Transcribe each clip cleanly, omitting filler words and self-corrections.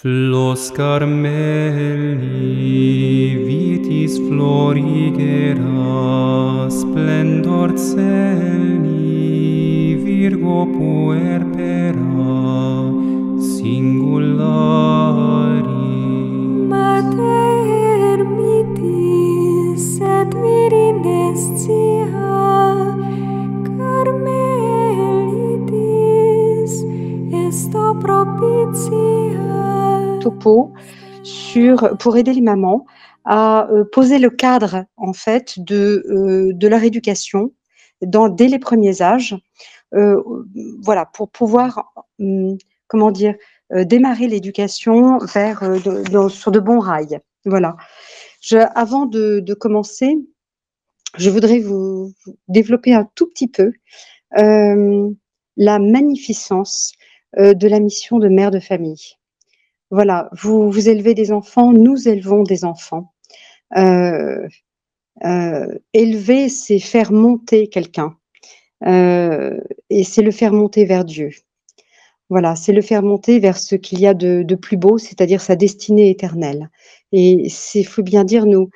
Flos Carmeli, vitis florigera, splendor celi, Virgo puerpera, singulari. Mater mitis et virines Carmelitis esto propitia. Topo pour aider les mamans à poser le cadre en fait de leur éducation dès les premiers âges, voilà, pour pouvoir démarrer l'éducation sur de bons rails. Voilà. Avant de commencer, je voudrais vous développer un tout petit peu la magnificence de la mission de mère de famille. Voilà, vous élevez des enfants, nous élevons des enfants. Élever, c'est faire monter quelqu'un, et c'est le faire monter vers Dieu. Voilà, c'est le faire monter vers ce qu'il y a de plus beau, c'est-à-dire sa destinée éternelle. Et il faut bien dire, nous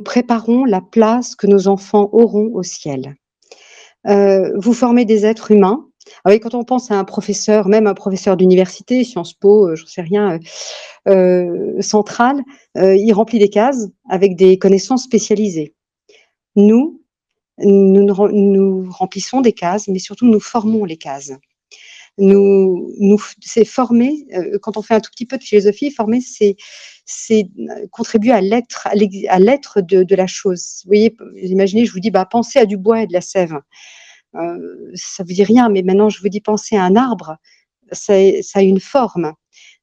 préparons la place que nos enfants auront au ciel. Vous formez des êtres humains. Ah oui, quand on pense à un professeur, même un professeur d'université, Sciences Po, j'en sais rien, central, il remplit des cases avec des connaissances spécialisées. Nous remplissons des cases, mais surtout nous formons les cases. C'est former, quand on fait un tout petit peu de philosophie, former, c'est contribuer à l'être de la chose. Vous voyez, imaginez, je vous dis, pensez à du bois et de la sève. Ça vous dit rien, mais maintenant je vous dis, pensez à un arbre, ça a une forme,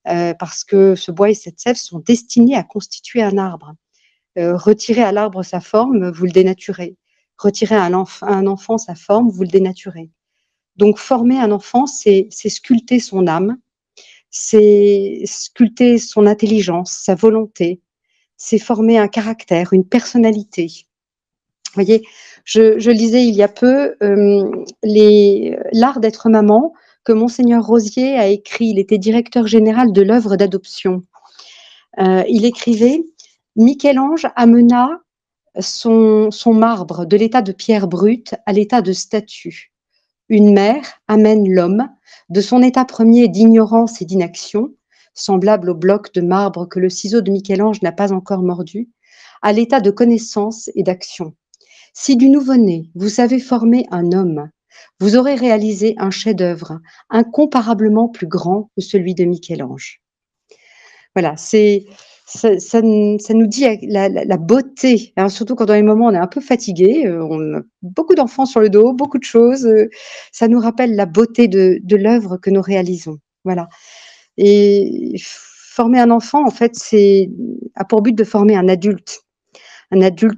parce que ce bois et cette sève sont destinés à constituer un arbre. Retirez à l'arbre sa forme, vous le dénaturez. Retirez à un enfant sa forme, vous le dénaturez. Donc former un enfant, c'est sculpter son âme, c'est sculpter son intelligence, sa volonté, c'est former un caractère, une personnalité. Vous voyez, je lisais il y a peu l'art d'être maman que Monseigneur Rosier a écrit. Il était directeur général de l'œuvre d'adoption. Il écrivait « Michel-Ange amena son marbre de l'état de pierre brute à l'état de statue. Une mère amène l'homme de son état premier d'ignorance et d'inaction, semblable au bloc de marbre que le ciseau de Michel-Ange n'a pas encore mordu, à l'état de connaissance et d'action. Si du nouveau-né, vous savez former un homme, vous aurez réalisé un chef-d'œuvre incomparablement plus grand que celui de Michel-Ange. » Voilà, ça nous dit la beauté, hein, surtout quand dans les moments on est un peu fatigué, on a beaucoup d'enfants sur le dos, beaucoup de choses, ça nous rappelle la beauté de l'œuvre que nous réalisons. Voilà. Et former un enfant, en fait, a pour but de former un adulte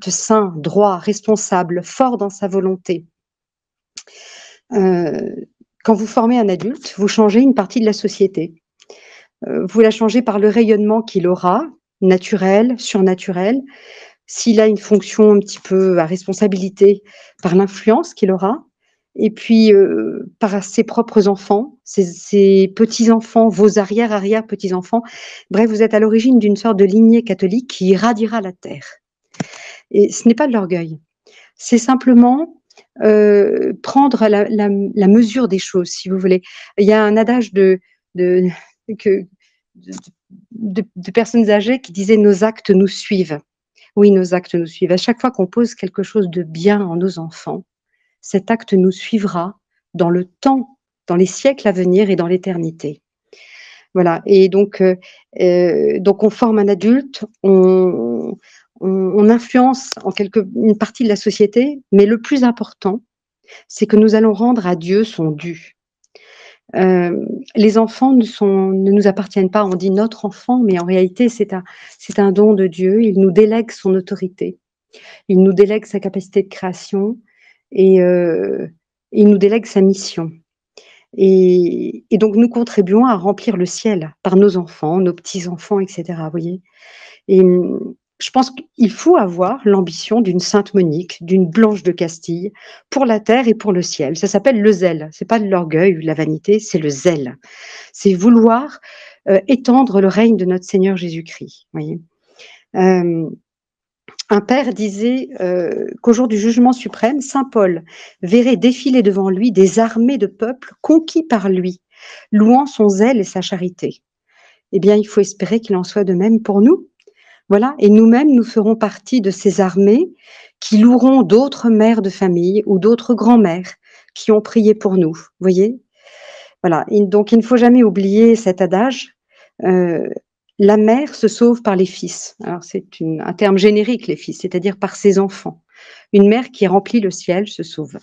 sain, droit, responsable, fort dans sa volonté. Quand vous formez un adulte, vous changez une partie de la société. Vous la changez par le rayonnement qu'il aura, naturel, surnaturel. S'il a une fonction un petit peu à responsabilité, par l'influence qu'il aura. Et puis, par ses propres enfants, ses petits-enfants, vos arrière-petits-enfants. Bref, vous êtes à l'origine d'une sorte de lignée catholique qui irradiera la terre. Et ce n'est pas de l'orgueil. C'est simplement prendre la mesure des choses, si vous voulez. Il y a un adage de personnes âgées qui disaient « nos actes nous suivent ». Oui, nos actes nous suivent. À chaque fois qu'on pose quelque chose de bien en nos enfants, cet acte nous suivra dans le temps, dans les siècles à venir et dans l'éternité. Voilà. Et donc on forme un adulte, on influence une partie de la société, mais le plus important, c'est que nous allons rendre à Dieu son dû. Les enfants ne nous appartiennent pas, on dit notre enfant, mais en réalité c'est un don de Dieu. Il nous délègue son autorité, il nous délègue sa capacité de création et il nous délègue sa mission. Et donc nous contribuons à remplir le ciel par nos enfants, nos petits-enfants, etc. Vous voyez. Et je pense qu'il faut avoir l'ambition d'une Sainte Monique, d'une Blanche de Castille, pour la terre et pour le ciel. Ça s'appelle le zèle. C'est pas de l'orgueil ou de la vanité, c'est le zèle. C'est vouloir étendre le règne de notre Seigneur Jésus-Christ. Voyez. Un père disait qu'au jour du jugement suprême, saint Paul verrait défiler devant lui des armées de peuples conquis par lui, louant son zèle et sa charité. Eh bien, il faut espérer qu'il en soit de même pour nous. Voilà, et nous-mêmes, nous ferons partie de ces armées qui loueront d'autres mères de famille ou d'autres grands-mères qui ont prié pour nous. Vous voyez? Voilà, donc il ne faut jamais oublier cet adage. La mère se sauve par les fils. Alors c'est un terme générique, les fils, c'est-à-dire par ses enfants. Une mère qui remplit le ciel se sauve.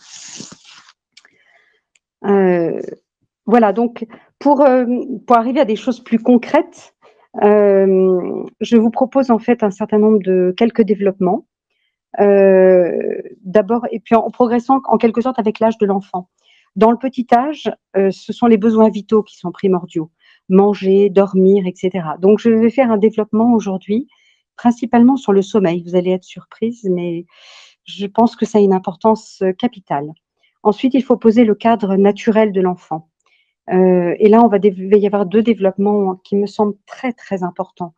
Voilà, donc pour arriver à des choses plus concrètes, je vous propose en fait un certain nombre de quelques développements. D'abord, et puis en progressant en quelque sorte avec l'âge de l'enfant. Dans le petit âge, ce sont les besoins vitaux qui sont primordiaux. Manger, dormir, etc. Donc, je vais faire un développement aujourd'hui, principalement sur le sommeil. Vous allez être surprise, mais je pense que ça a une importance capitale. Ensuite, il faut poser le cadre naturel de l'enfant. Et là, il va y avoir deux développements qui me semblent très, très importants.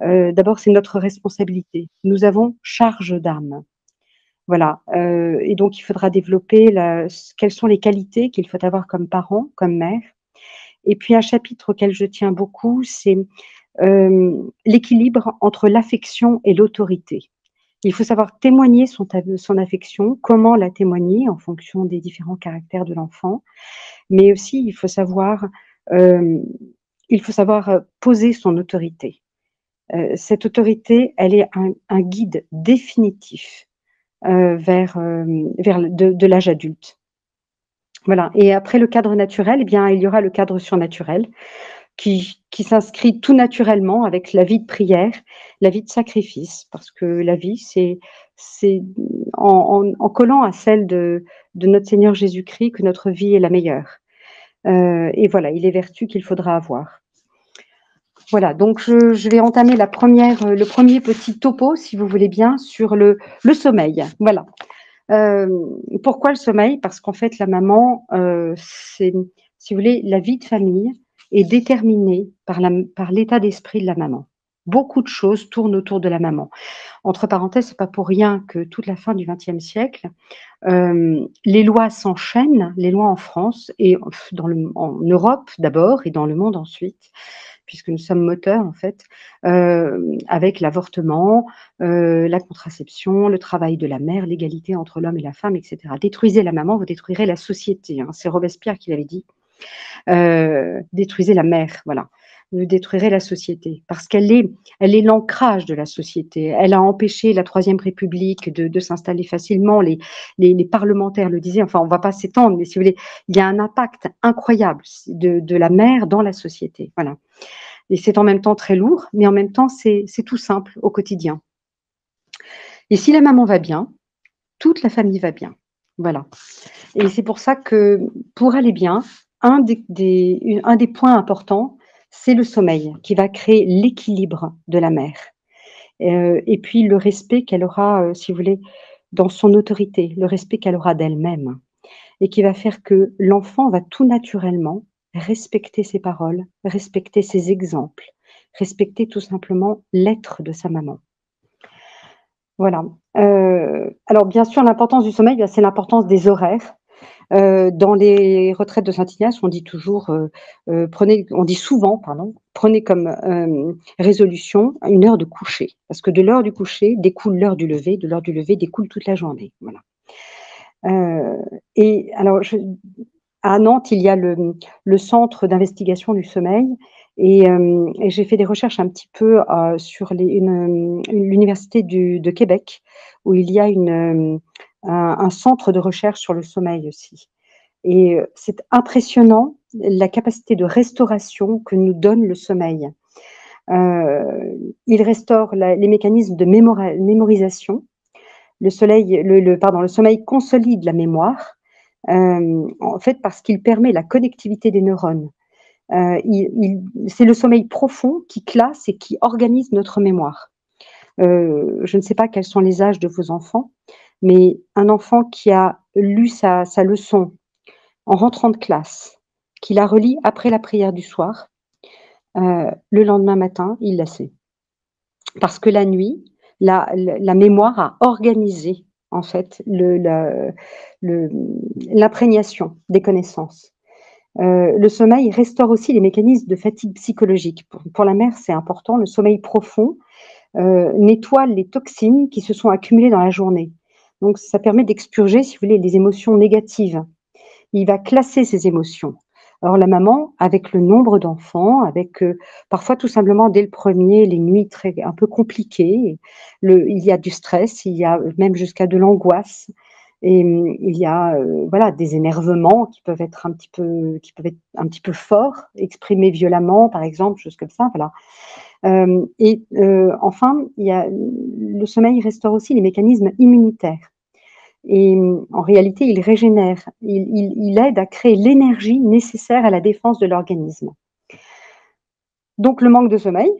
D'abord, c'est notre responsabilité. Nous avons charge d'âme. Voilà. Et donc, il faudra développer quelles sont les qualités qu'il faut avoir comme parent, comme mère. Et puis, un chapitre auquel je tiens beaucoup, c'est l'équilibre entre l'affection et l'autorité. Il faut savoir témoigner son affection, comment la témoigner en fonction des différents caractères de l'enfant, mais aussi il faut savoir poser son autorité. Cette autorité, elle est un guide définitif vers de l'âge adulte. Voilà. Et après le cadre naturel, eh bien, il y aura le cadre surnaturel qui s'inscrit tout naturellement avec la vie de prière, la vie de sacrifice, parce que la vie, c'est en collant à celle de notre Seigneur Jésus-Christ que notre vie est la meilleure. Et voilà, il est vertus qu'il faudra avoir. Voilà, donc je vais entamer le premier petit topo, si vous voulez bien, sur le sommeil. Voilà. Pourquoi le sommeil? Parce qu'en fait, la maman, c'est, si vous voulez, la vie de famille est déterminée par l'état d'esprit de la maman. Beaucoup de choses tournent autour de la maman. Entre parenthèses, c'est pas pour rien que toute la fin du XXe siècle, les lois s'enchaînent, les lois en France et en Europe d'abord et dans le monde ensuite, puisque nous sommes moteurs en fait, avec l'avortement, la contraception, le travail de la mère, l'égalité entre l'homme et la femme, etc. Détruisez la maman, vous détruirez la société. Hein. C'est Robespierre qui l'avait dit. Détruisez la mère, voilà. Vous détruirez la société parce qu'elle est l'ancrage de la société. Elle a empêché la Troisième République de s'installer facilement. Les parlementaires le disaient. Enfin, on ne va pas s'étendre, mais si vous voulez, il y a un impact incroyable de la mère dans la société. Voilà. Et c'est en même temps très lourd, mais en même temps, c'est tout simple au quotidien. Et si la maman va bien, toute la famille va bien. Voilà. Et c'est pour ça que pour aller bien, un des points importants, c'est le sommeil qui va créer l'équilibre de la mère. Et puis le respect qu'elle aura, si vous voulez, dans son autorité, le respect qu'elle aura d'elle-même. Et qui va faire que l'enfant va tout naturellement respecter ses paroles, respecter ses exemples, respecter tout simplement l'être de sa maman. Voilà. Alors bien sûr, l'importance du sommeil, c'est l'importance des horaires. Dans les retraites de Saint-Ignace, on dit souvent, prenez comme résolution une heure de coucher, parce que de l'heure du coucher découle l'heure du lever, de l'heure du lever découle toute la journée. Voilà. Et alors, à Nantes, il y a le centre d'investigation du sommeil, et j'ai fait des recherches un petit peu sur l'université de Québec, où il y a un centre de recherche sur le sommeil aussi. Et c'est impressionnant la capacité de restauration que nous donne le sommeil. Il restaure les mécanismes de mémorisation. Le sommeil consolide la mémoire, en fait parce qu'il permet la connectivité des neurones. C'est le sommeil profond qui classe et qui organise notre mémoire. Je ne sais pas quels sont les âges de vos enfants, mais un enfant qui a lu sa leçon en rentrant de classe, qui la relit après la prière du soir, le lendemain matin, il la sait. Parce que la nuit, la mémoire a organisé, en fait, l'imprégnation des connaissances. Le sommeil restaure aussi les mécanismes de fatigue psychologique. Pour la mère, c'est important. Le sommeil profond nettoie les toxines qui se sont accumulées dans la journée. Donc, ça permet d'expurger, si vous voulez, les émotions négatives. Il va classer ces émotions. Alors la maman, avec le nombre d'enfants, avec parfois tout simplement dès le premier, les nuits un peu compliquées, il y a du stress, il y a même jusqu'à de l'angoisse, et il y a voilà, des énervements qui peuvent être un petit peu forts, exprimés violemment, par exemple, choses comme ça. Voilà. Enfin, le sommeil restaure aussi les mécanismes immunitaires. Et en réalité, il régénère, il aide à créer l'énergie nécessaire à la défense de l'organisme. Donc le manque de sommeil,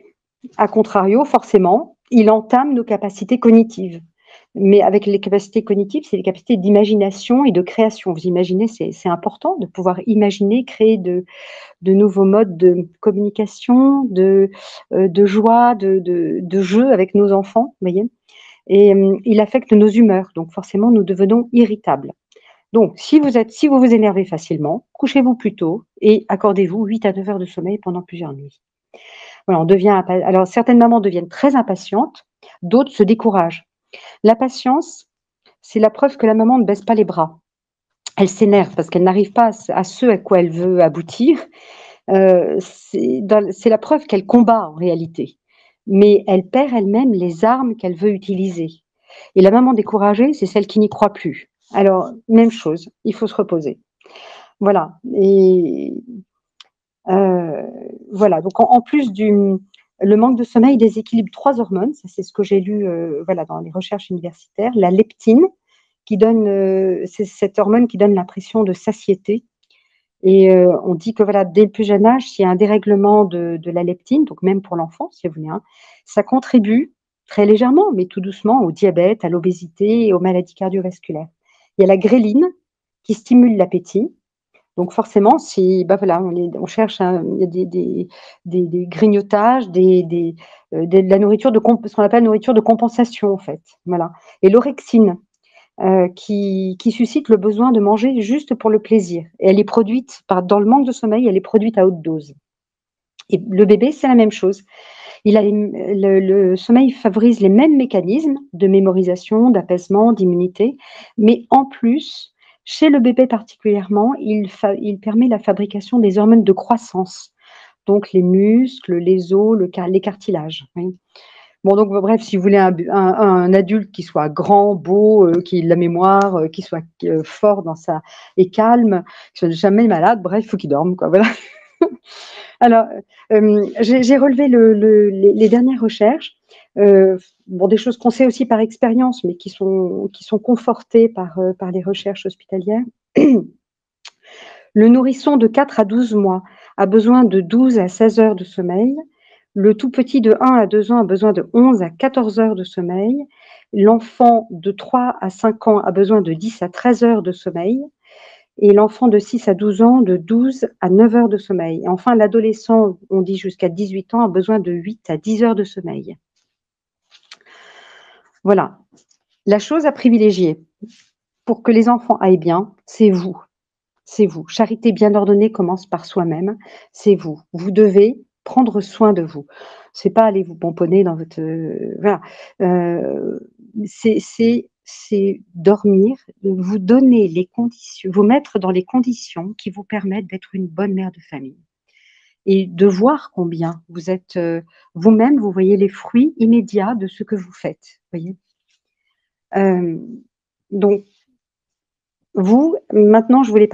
à contrario, forcément, il entame nos capacités cognitives. Mais avec les capacités cognitives, c'est les capacités d'imagination et de création. Vous imaginez, c'est important de pouvoir imaginer, créer de nouveaux modes de communication, de joie, de jeu avec nos enfants, vous voyez. Et il affecte nos humeurs, donc forcément nous devenons irritables. Donc si vous vous énervez facilement, couchez-vous plus tôt et accordez-vous 8 à 9 heures de sommeil pendant plusieurs nuits. Voilà, alors certaines mamans deviennent très impatientes, d'autres se découragent. La patience, c'est la preuve que la maman ne baisse pas les bras. Elle s'énerve parce qu'elle n'arrive pas à ce à quoi elle veut aboutir. C'est la preuve qu'elle combat en réalité. Mais elle perd elle-même les armes qu'elle veut utiliser. Et la maman découragée, c'est celle qui n'y croit plus. Alors, même chose, il faut se reposer. Voilà. Et voilà. Donc, en plus le manque de sommeil déséquilibre 3 hormones. Ça, c'est ce que j'ai lu voilà, dans les recherches universitaires. La leptine, c'est cette hormone qui donne l'impression de satiété. Et on dit que voilà, dès le plus jeune âge, s'il y a un dérèglement de la leptine, donc même pour l'enfant, si vous voulez, hein, ça contribue très légèrement, mais tout doucement, au diabète, à l'obésité et aux maladies cardiovasculaires. Il y a la gréline qui stimule l'appétit. Donc forcément, si voilà, on cherche, il y a des grignotages, de la nourriture ce qu'on appelle nourriture de compensation en fait. Voilà. Et l'orexine, qui suscite le besoin de manger juste pour le plaisir. Et elle est produite, dans le manque de sommeil, elle est produite à haute dose. Et le bébé, c'est la même chose. Le sommeil favorise les mêmes mécanismes de mémorisation, d'apaisement, d'immunité, mais en plus, chez le bébé particulièrement, il permet la fabrication des hormones de croissance, donc les muscles, les os, les cartilages. Oui. Bon, donc bref, si vous voulez un adulte qui soit grand, beau, qui ait de la mémoire, qui soit fort et calme, qui soit jamais malade, bref, il faut qu'il dorme, quoi. Voilà. Alors, j'ai relevé les dernières recherches, des choses qu'on sait aussi par expérience, mais qui sont confortées par les recherches hospitalières. Le nourrisson de 4 à 12 mois a besoin de 12 à 16 heures de sommeil. Le tout petit de 1 à 2 ans a besoin de 11 à 14 heures de sommeil. L'enfant de 3 à 5 ans a besoin de 10 à 13 heures de sommeil. Et l'enfant de 6 à 12 ans de 12 à 9 heures de sommeil. Et enfin, l'adolescent, on dit jusqu'à 18 ans, a besoin de 8 à 10 heures de sommeil. Voilà. La chose à privilégier pour que les enfants aillent bien, c'est vous. C'est vous. Charité bien ordonnée commence par soi-même. C'est vous. Vous devez prendre soin de vous. C'est pas aller vous pomponner dans votre voilà. C'est dormir, vous donner les conditions, vous mettre dans les conditions qui vous permettent d'être une bonne mère de famille et de voir combien vous êtes vous-même, vous voyez les fruits immédiats de ce que vous faites. Voyez. Donc maintenant, je voudrais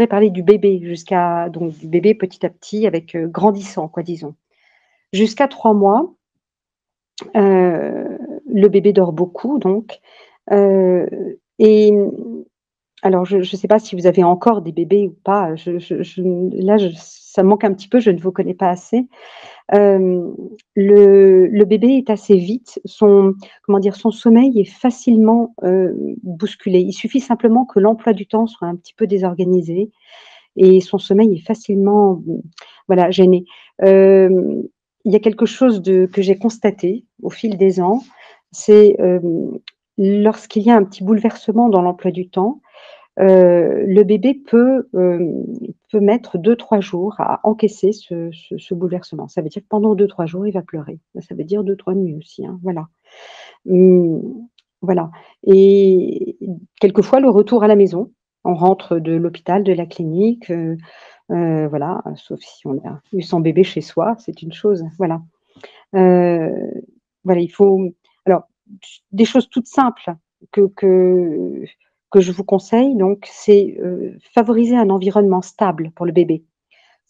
parler du bébé du bébé petit à petit avec grandissant, quoi, disons. Jusqu'à 3 mois, le bébé dort beaucoup, donc. Et alors, je ne sais pas si vous avez encore des bébés ou pas. Là, ça me manque un petit peu, je ne vous connais pas assez. Le bébé est assez vite, son sommeil est facilement bousculé. Il suffit simplement que l'emploi du temps soit un petit peu désorganisé et son sommeil est facilement, voilà, gêné. Il y a quelque chose que j'ai constaté au fil des ans, c'est lorsqu'il y a un petit bouleversement dans l'emploi du temps, le bébé peut mettre 2-3 jours à encaisser ce bouleversement. Ça veut dire que pendant 2-3 jours, il va pleurer. Ça veut dire 2-3 nuits aussi, hein, voilà. Mmh, voilà, et quelquefois le retour à la maison, on rentre de l'hôpital, de la clinique, voilà, sauf si on a eu son bébé chez soi, c'est une chose, voilà. Heu, voilà, il faut alors des choses toutes simples que que que je vous conseille donc, c'est, favoriser un environnement stable pour le bébé.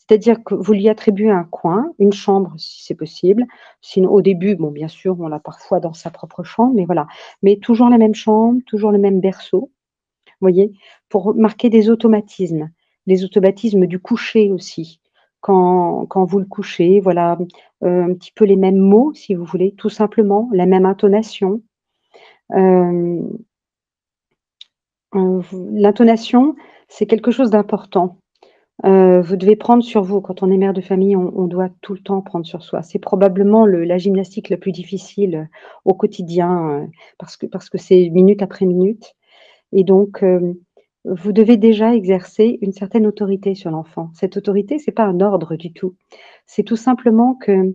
C'est-à-dire que vous lui attribuez un coin, une chambre si c'est possible. Sinon au début, bon bien sûr, on l'a parfois dans sa propre chambre, mais voilà. Mais toujours la même chambre, toujours le même berceau, voyez? Pour marquer des automatismes. Les automatismes du coucher aussi. Quand vous le couchez, voilà, un petit peu les mêmes mots si vous voulez, tout simplement, la même intonation. Hem, vous l'intonation, c'est quelque chose d'important. Vous devez prendre sur vous. Quand on est mère de famille, on doit tout le temps prendre sur soi. C'est probablement la gymnastique la plus difficile, au quotidien, parce que c'est minute après minute et donc vous devez déjà exercer une certaine autorité sur l'enfant. Cette autorité, c'est pas un ordre du tout. C'est tout simplement que,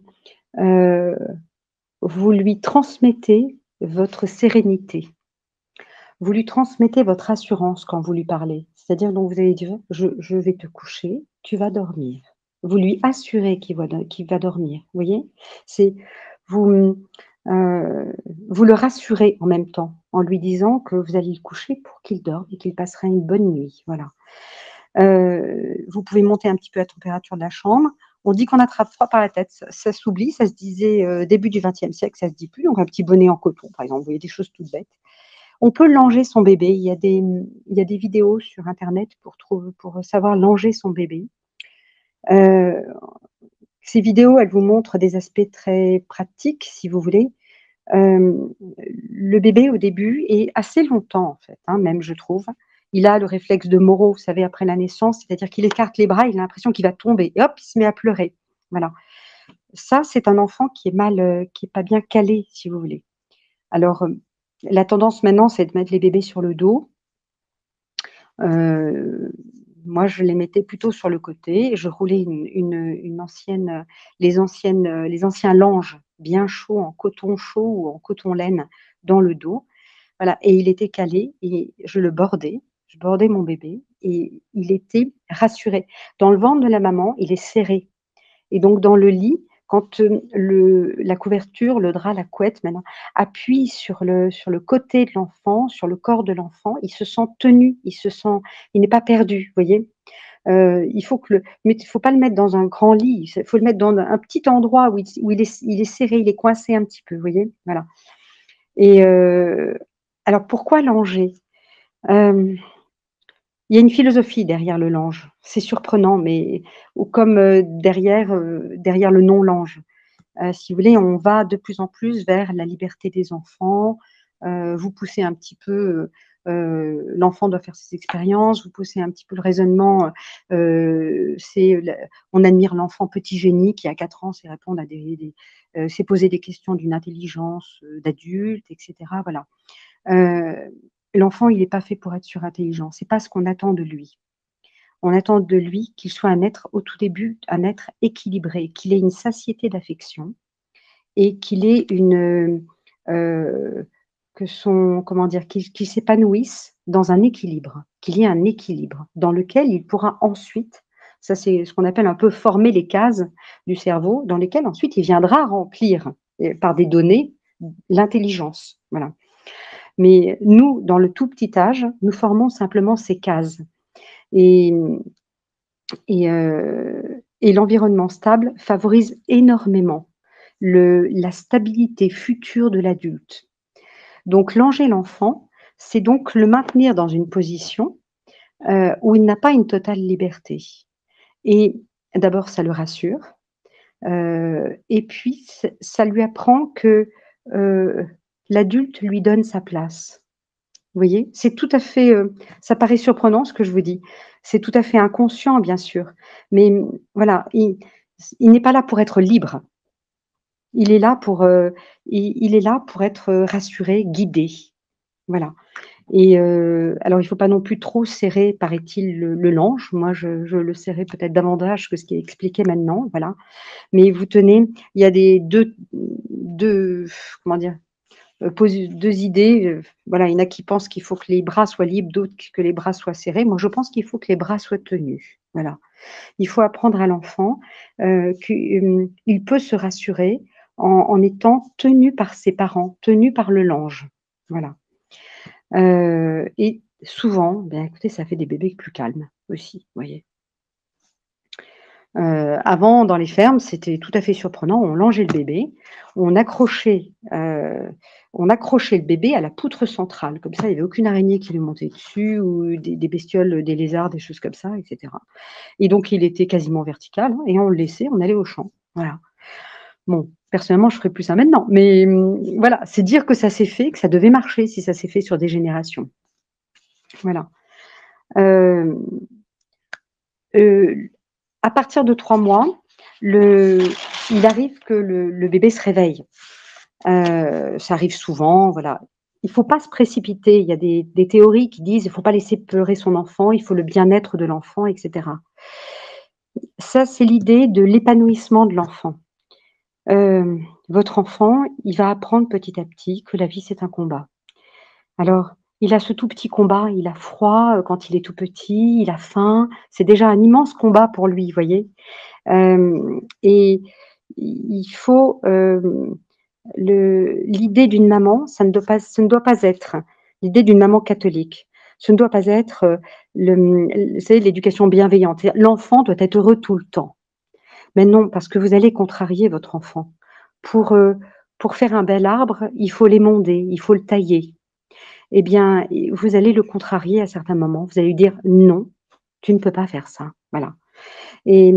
heu, vous lui transmettez votre sérénité. Vous lui transmettez votre assurance quand vous lui parlez. C'est-à-dire donc vous allez dire: «Je vais te coucher, tu vas dormir». Vous lui assurez qu'il va dormir, vous voyez? C'est vous, vous le rassurez en même temps, en lui disant que vous allez le coucher pour qu'il dorme et qu'il passera une bonne nuit, voilà. Vous pouvez monter un petit peu la température de la chambre. On dit qu'on attrape froid par la tête, ça s'oublie, ça se disait, début du XXe siècle, ça se dit plus, donc un petit bonnet en coton, par exemple, vous voyez des choses toutes bêtes. On peut langer son bébé. Il y a des vidéos sur internet pour savoir langer son bébé. Heu, Ces vidéos, elles vous montrent des aspects très pratiques, si vous voulez. Hem, le bébé, au début et assez longtemps, en fait, hein, même, je trouve, il a le réflexe de Moro, vous savez, après la naissance, c'est-à-dire qu'il écarte les bras, il a l'impression qu'il va tomber et hop, il se met à pleurer. Voilà. Ça, c'est un enfant qui est pas bien calé, si vous voulez. Alors, la tendance maintenant, c'est de mettre les bébés sur le dos. Heu, Moi, je les mettais plutôt sur le côté et je roulais une ancienne, les anciens langes bien chauds, en coton chaud ou en coton laine dans le dos. Voilà, et il était calé et je bordais mon bébé et il était rassuré. Dans le ventre de la maman, il est serré. Et donc dans le lit, quand, la couverture, le drap, la couette maintenant appuie sur le côté de l'enfant, sur le corps de l'enfant, il se sent tenu, il n'est pas perdu, vous voyez? Il faut que le mais il faut pas le mettre dans un grand lit, il faut le mettre dans un petit endroit où il est serré, il est coincé un petit peu, vous voyez? Voilà, et alors pourquoi langer? Hem Il y a une philosophie derrière le lange. C'est surprenant, mais ou comme, derrière le non-lange. Si vous voulez, on va de plus en plus vers la liberté des enfants. Vous poussez un petit peu, l'enfant doit faire ses expériences, vous poussez un petit peu le raisonnement, c'est la on admire l'enfant petit génie qui à 4 ans sait répondre à sait poser des questions d'une intelligence, d'adulte et cetera, voilà. Heu, L'enfant, il est pas fait pour être surintelligent, c'est pas ce qu'on attend de lui. On attend de lui qu'il soit un être, au tout début, un être équilibré, qu'il ait une satiété d'affection et qu'il ait que son comment dire? Qu'il s'épanouisse dans un équilibre, qu'il y ait un équilibre dans lequel il pourra ensuite, ça c'est ce qu'on appelle un peu former les cases du cerveau dans lesquelles ensuite il viendra remplir, par des données, l'intelligence, voilà. Mais nous, dans le tout petit âge, nous formons simplement ces cases et et l'environnement stable favorise énormément la stabilité future de l'adulte. Donc langer l'enfant, c'est donc le maintenir dans une position, où il n'a pas une totale liberté et d'abord ça le rassure, et puis ça lui apprend que, heu, l'adulte lui donne sa place. Vous voyez? C'est tout à fait, ça paraît surprenant ce que je vous dis. C'est tout à fait inconscient, bien sûr, mais voilà, il n'est pas là pour être libre. Il est là pour, il est là pour être, rassuré, guidé. Voilà. Et alors il ne faut pas non plus trop serrer, paraît-il, le lange. Moi, je le serrais peut-être davantage que ce qui est expliqué maintenant, voilà. Mais vous tenez, il y a des 2 comment dire? Posi 2 idées, voilà, il y en a qui pensent qu'il faut que les bras soient libres, d'autres que les bras soient serrés. Moi, je pense qu'il faut que les bras soient tenus, voilà. Il faut apprendre à l'enfant, qu'il peut se rassurer en étant tenu par ses parents, tenu par le lange, voilà. Et souvent, ben, écoutez, ça fait des bébés plus calmes aussi, vous voyez? Avant, dans les fermes, c'était tout à fait surprenant. On langeait le bébé, on accrochait, heu, on accrochait le bébé à la poutre centrale. Comme ça, il y avait aucune araignée qui lui montait dessus ou des bestioles, des lézards, des choses comme ça et cetera. Et donc il était quasiment vertical, hein, et on le laissait, on allait au champ. Voilà. Bon, personnellement, je ferais plus ça maintenant, mais voilà, c'est dire que ça s'est fait, que ça devait marcher si ça s'est fait sur des générations. Voilà. Hem, heu À partir de 3 mois, le il arrive que le bébé se réveille. Ça arrive souvent, voilà. Il faut pas se précipiter. Il y a des théories qui disent: «Il faut pas laisser pleurer son enfant, il faut le bien-être de l'enfant» et cetera. Ça, c'est l'idée de l'épanouissement de l'enfant. Votre enfant, il va apprendre petit à petit que la vie, c'est un combat. Alors, il a ce tout petit combat, il a froid, quand il est tout petit, il a faim. C'est déjà un immense combat pour lui, vous voyez? Et il faut, l'idée d'une maman, ça ne doit pas ce ne doit pas être l'idée d'une maman catholique. Ce ne doit pas être, vous savez, l'éducation bienveillante. C'est-à-dire l'enfant doit être heureux tout le temps. Mais non, parce que vous allez contrarier votre enfant. Pour, heu, pour faire un bel arbre, il faut l'émonder, il faut le tailler. Eh bien, vous allez le contrarier à certains moments. Vous allez lui dire: «Non, tu ne peux pas faire ça». Voilà. Et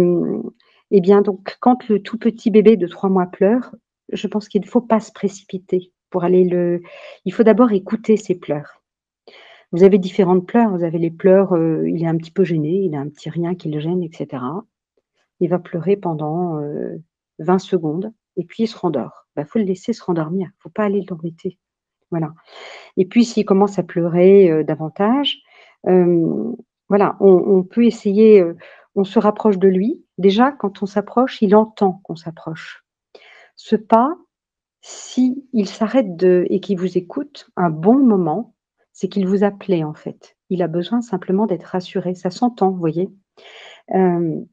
et bien donc quand le tout petit bébé de 3 mois pleure, je pense qu'il ne faut pas se précipiter pour aller le il faut d'abord écouter ses pleurs. Vous avez différentes pleurs, vous avez les pleurs, il est un petit peu gêné, il a un petit rien qui le gêne et cetera. Il va pleurer pendant, 20 secondes et puis il se rendort. Bah, faut le laisser se rendormir, faut pas aller l'embêter. Voilà. Et puis s'il commence à pleurer, davantage, hem, voilà, on peut essayer, on se rapproche de lui. Déjà, quand on s'approche, il entend qu'on s'approche. Ce pas, si il s'arrête et qu'il vous écoute un bon moment, c'est qu'il vous appelait, en fait. Il a besoin simplement d'être rassuré. Ça s'entend, vous voyez? Hem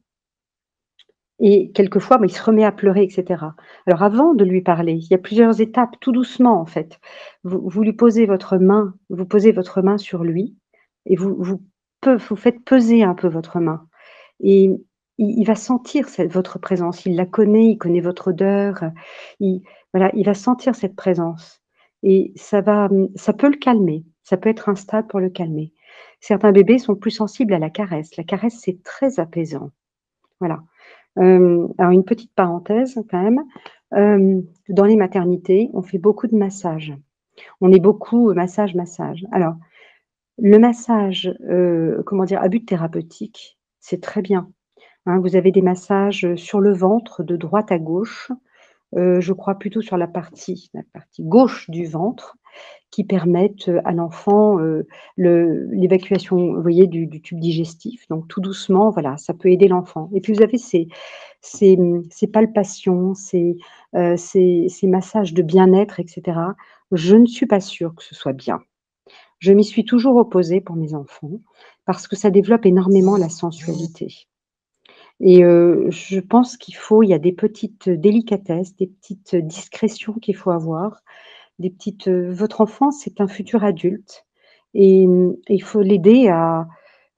Et quelquefois, bah, il se remet à pleurer et cetera. Alors avant de lui parler, il y a plusieurs étapes, tout doucement en fait. Vous lui posez votre main, vous posez votre main sur lui et vous faites peser un peu votre main et il va sentir votre présence. Il la connaît, il connaît votre odeur, il voilà, il va sentir cette présence et ça peut le calmer, ça peut être un stade pour le calmer. Certains bébés sont plus sensibles à la caresse. La caresse, c'est très apaisant. Voilà. Alors une petite parenthèse quand même, dans les maternités, on fait beaucoup de massages. On est beaucoup, massage, massage. Alors le massage, comment dire? À but thérapeutique, c'est très bien, hein. Vous avez des massages, sur le ventre de droite à gauche, je crois plutôt sur la partie gauche du ventre qui permettent, à l'enfant, l'évacuation, vous voyez, du tube digestif. Donc tout doucement, voilà, ça peut aider l'enfant. Et puis vous avez ces palpations, ces massages de bien-être et cetera. Je ne suis pas sûre que ce soit bien. Je m'y suis toujours opposée pour mes enfants, parce que ça développe énormément la sensualité. Et je pense il y a des petites délicatesses, des petites discrétions qu'il faut avoir. Des petites, votre enfant, c'est un futur adulte et il faut l'aider à,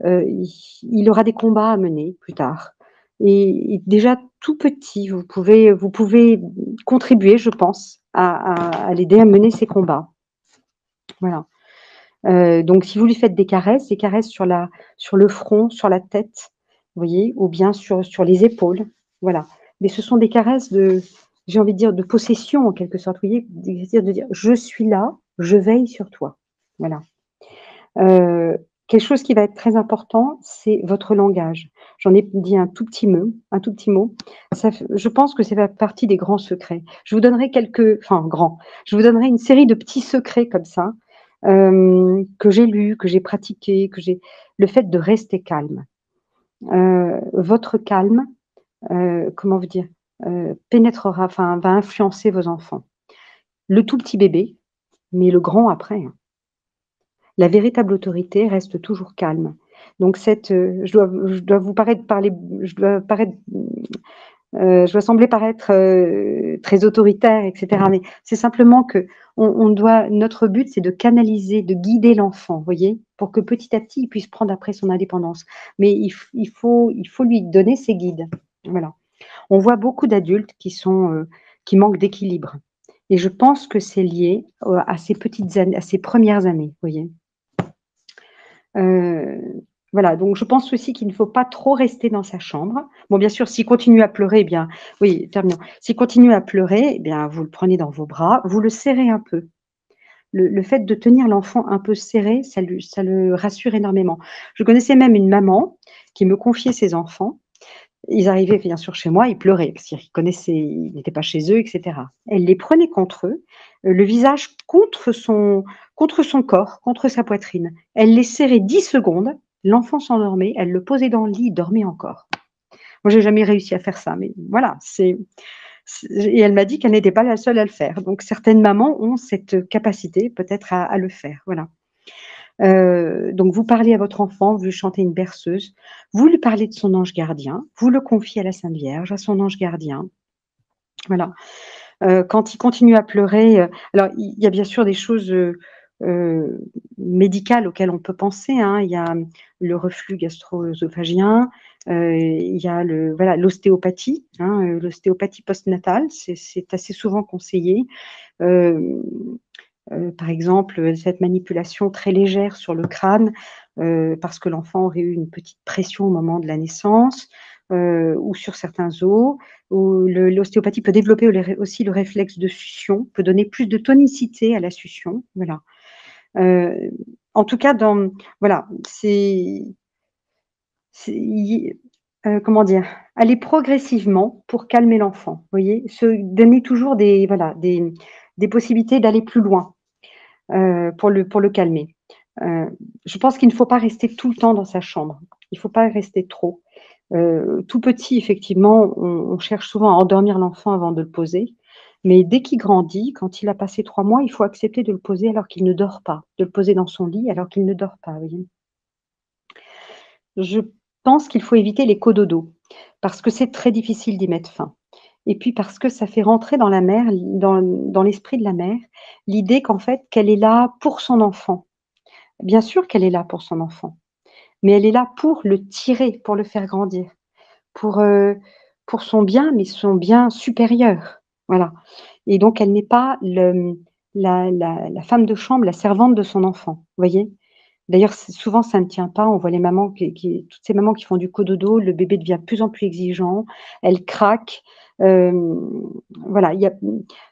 il aura des combats à mener plus tard et déjà tout petit, vous pouvez contribuer, je pense, à l'aider à mener ses combats. Voilà, donc si vous lui faites des caresses sur le front, sur la tête, vous voyez? Ou bien sur les épaules, voilà. Mais ce sont des caresses j'ai envie de dire, de possession en quelque sorte, vous voyez? C'est-à-dire de dire: «Je suis là, je veille sur toi». Voilà. Quelque chose qui va être très important, c'est votre langage. J'en ai dit un tout petit mot. Ça f Je pense que ça fait partie des grands secrets. Je vous donnerai quelques enfin grands, je vous donnerai une série de petits secrets comme ça, que j'ai lus, que j'ai pratiqués, que j'ai le fait de rester calme. Votre calme, comment vous dire? Pénétrera, enfin va influencer vos enfants. Le tout petit bébé, mais le grand après, hein. La véritable autorité reste toujours calme. Donc je dois vous paraître parler je dois paraître, je dois sembler paraître, très autoritaire et cetera, mais c'est simplement qu'on doit notre but, c'est de canaliser, de guider l'enfant, vous voyez? Pour que petit à petit, il puisse prendre après son indépendance. Mais il faut lui donner ses guides. Voilà. On voit beaucoup d'adultes qui manquent d'équilibre et je pense que c'est lié, à ces petites années à ces premières années, vous voyez? Voilà, donc je pense aussi qu'il ne faut pas trop rester dans sa chambre. Bon, bien sûr, s'il continue à pleurer, eh bien oui, terminons. S'il continue à pleurer, eh bien, vous le prenez dans vos bras, vous le serrez un peu. Le fait de tenir l'enfant un peu serré, ça le rassure énormément. Je connaissais même une maman qui me confiait ses enfants. Ils arrivaient bien sûr chez moi, ils pleuraient parce qu'ils connaissaient ils n'étaient pas chez eux et cetera. Elle les prenait contre eux, le visage contre son corps, contre sa poitrine. Elle les serrait 10 secondes, l'enfant s'endormait, elle le posait dans le lit, il dormait encore. Moi, j'ai jamais réussi à faire ça, mais voilà, c'est et elle m'a dit qu'elle n'était pas la seule à le faire. Donc certaines mamans ont cette capacité peut-être à le faire, voilà. Donc vous parlez à votre enfant, vous lui chantez une berceuse, vous lui parlez de son ange gardien, vous le confiez à la Sainte Vierge, à son ange gardien. Voilà. Quand il continue à pleurer, alors il y a bien sûr des choses, heu, médicales auxquelles on peut penser, hein. Il y a le reflux gastro-œsophagien, il y a voilà, l'ostéopathie, hein, l'ostéopathie postnatale, c'est assez souvent conseillé. Hem Par exemple, cette manipulation très légère sur le crâne, parce que l'enfant aurait eu une petite pression au moment de la naissance, ou sur certains os, ou l'ostéopathie peut développer aussi le réflexe de succion, peut donner plus de tonicité à la succion, voilà. Heu, En tout cas voilà, c'est comment dire? Aller progressivement pour calmer l'enfant, vous voyez? Se donner toujours voilà, des possibilités d'aller plus loin. Pour le calmer. Heu, je pense qu'il ne faut pas rester tout le temps dans sa chambre. Il ne faut pas rester trop. Tout petit, effectivement, on cherche souvent à endormir l'enfant avant de le poser, mais dès qu'il grandit, quand il a passé 3 mois, il faut accepter de le poser alors qu'il ne dort pas, de le poser dans son lit alors qu'il ne dort pas, vous voyez? Je pense qu'il faut éviter les cododos parce que c'est très difficile d'y mettre fin et puis parce que ça fait rentrer dans la mère, dans l'esprit de la mère, l'idée qu'en fait, qu'elle est là pour son enfant. Bien sûr qu'elle est là pour son enfant, mais elle est là pour le tirer, pour le faire grandir, pour, heu, pour son bien, mais son bien supérieur. Voilà et donc elle n'est pas la femme de chambre, la servante de son enfant, vous voyez? D'ailleurs, souvent ça ne tient pas. On voit les mamans toutes ces mamans qui font du cododo, le bébé devient de plus en plus exigeant, elle craque. Voilà,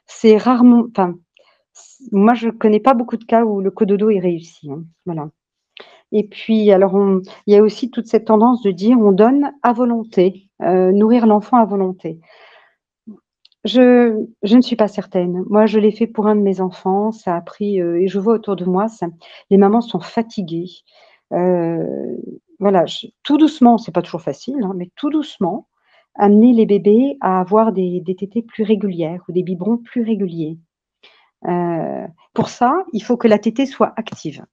c'est rarement enfin, moi je ne connais pas beaucoup de cas où le cododo est réussi, hein, voilà. Et puis alors il y a aussi toute cette tendance de dire: «On donne à volonté», nourrir l'enfant à volonté. Je ne suis pas certaine. Moi, je l'ai fait pour un de mes enfants, ça a pris, et je vois autour de moi, ça les mamans sont fatiguées. Heu, voilà, tout doucement, c'est pas toujours facile, hein, mais tout doucement, amener les bébés à avoir des tétées plus régulières ou des biberons plus réguliers. Pour ça, il faut que la tétée soit active.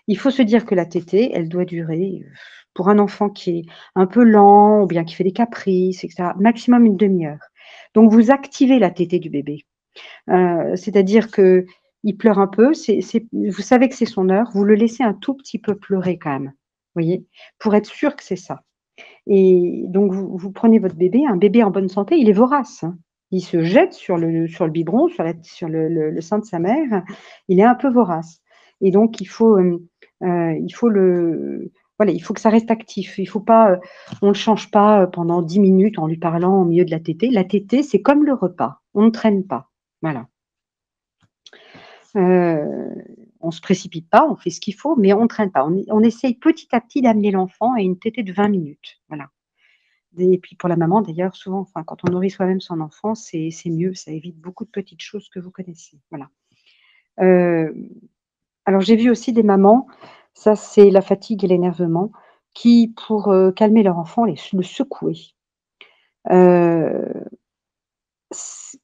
Il faut se dire que la tétée, elle doit durer, pour un enfant qui est un peu lent ou bien qui fait des caprices et cetera, maximum une demi-heure. Donc vous activez la tétée du bébé. C'est-à-dire qu'il pleure un peu, vous savez que c'est son heure, vous le laissez un tout petit peu pleurer quand même, vous voyez? Pour être sûr que c'est ça et donc vous prenez votre bébé, un bébé en bonne santé, il est vorace, hein. Il se jette sur le biberon, sur le sein de sa mère, il est un peu vorace et donc il faut voilà, il faut que ça reste actif. Il faut pas, on le change pas, pendant 10 minutes en lui parlant au milieu de la tétée. La tétée, c'est comme le repas, on ne traîne pas. Voilà. Heu, on se précipite pas, on fait ce qu'il faut, mais on traîne pas. On essaye petit à petit d'amener l'enfant à une tétée de 20 minutes, voilà. Et puis pour la maman d'ailleurs, souvent, enfin, quand on nourrit soi-même son enfant, c'est mieux, ça évite beaucoup de petites choses que vous connaissez, voilà. Alors j'ai vu aussi des mamans, ça c'est la fatigue et l'énervement, qui pour, calmer leur enfant le secouaient. Heu,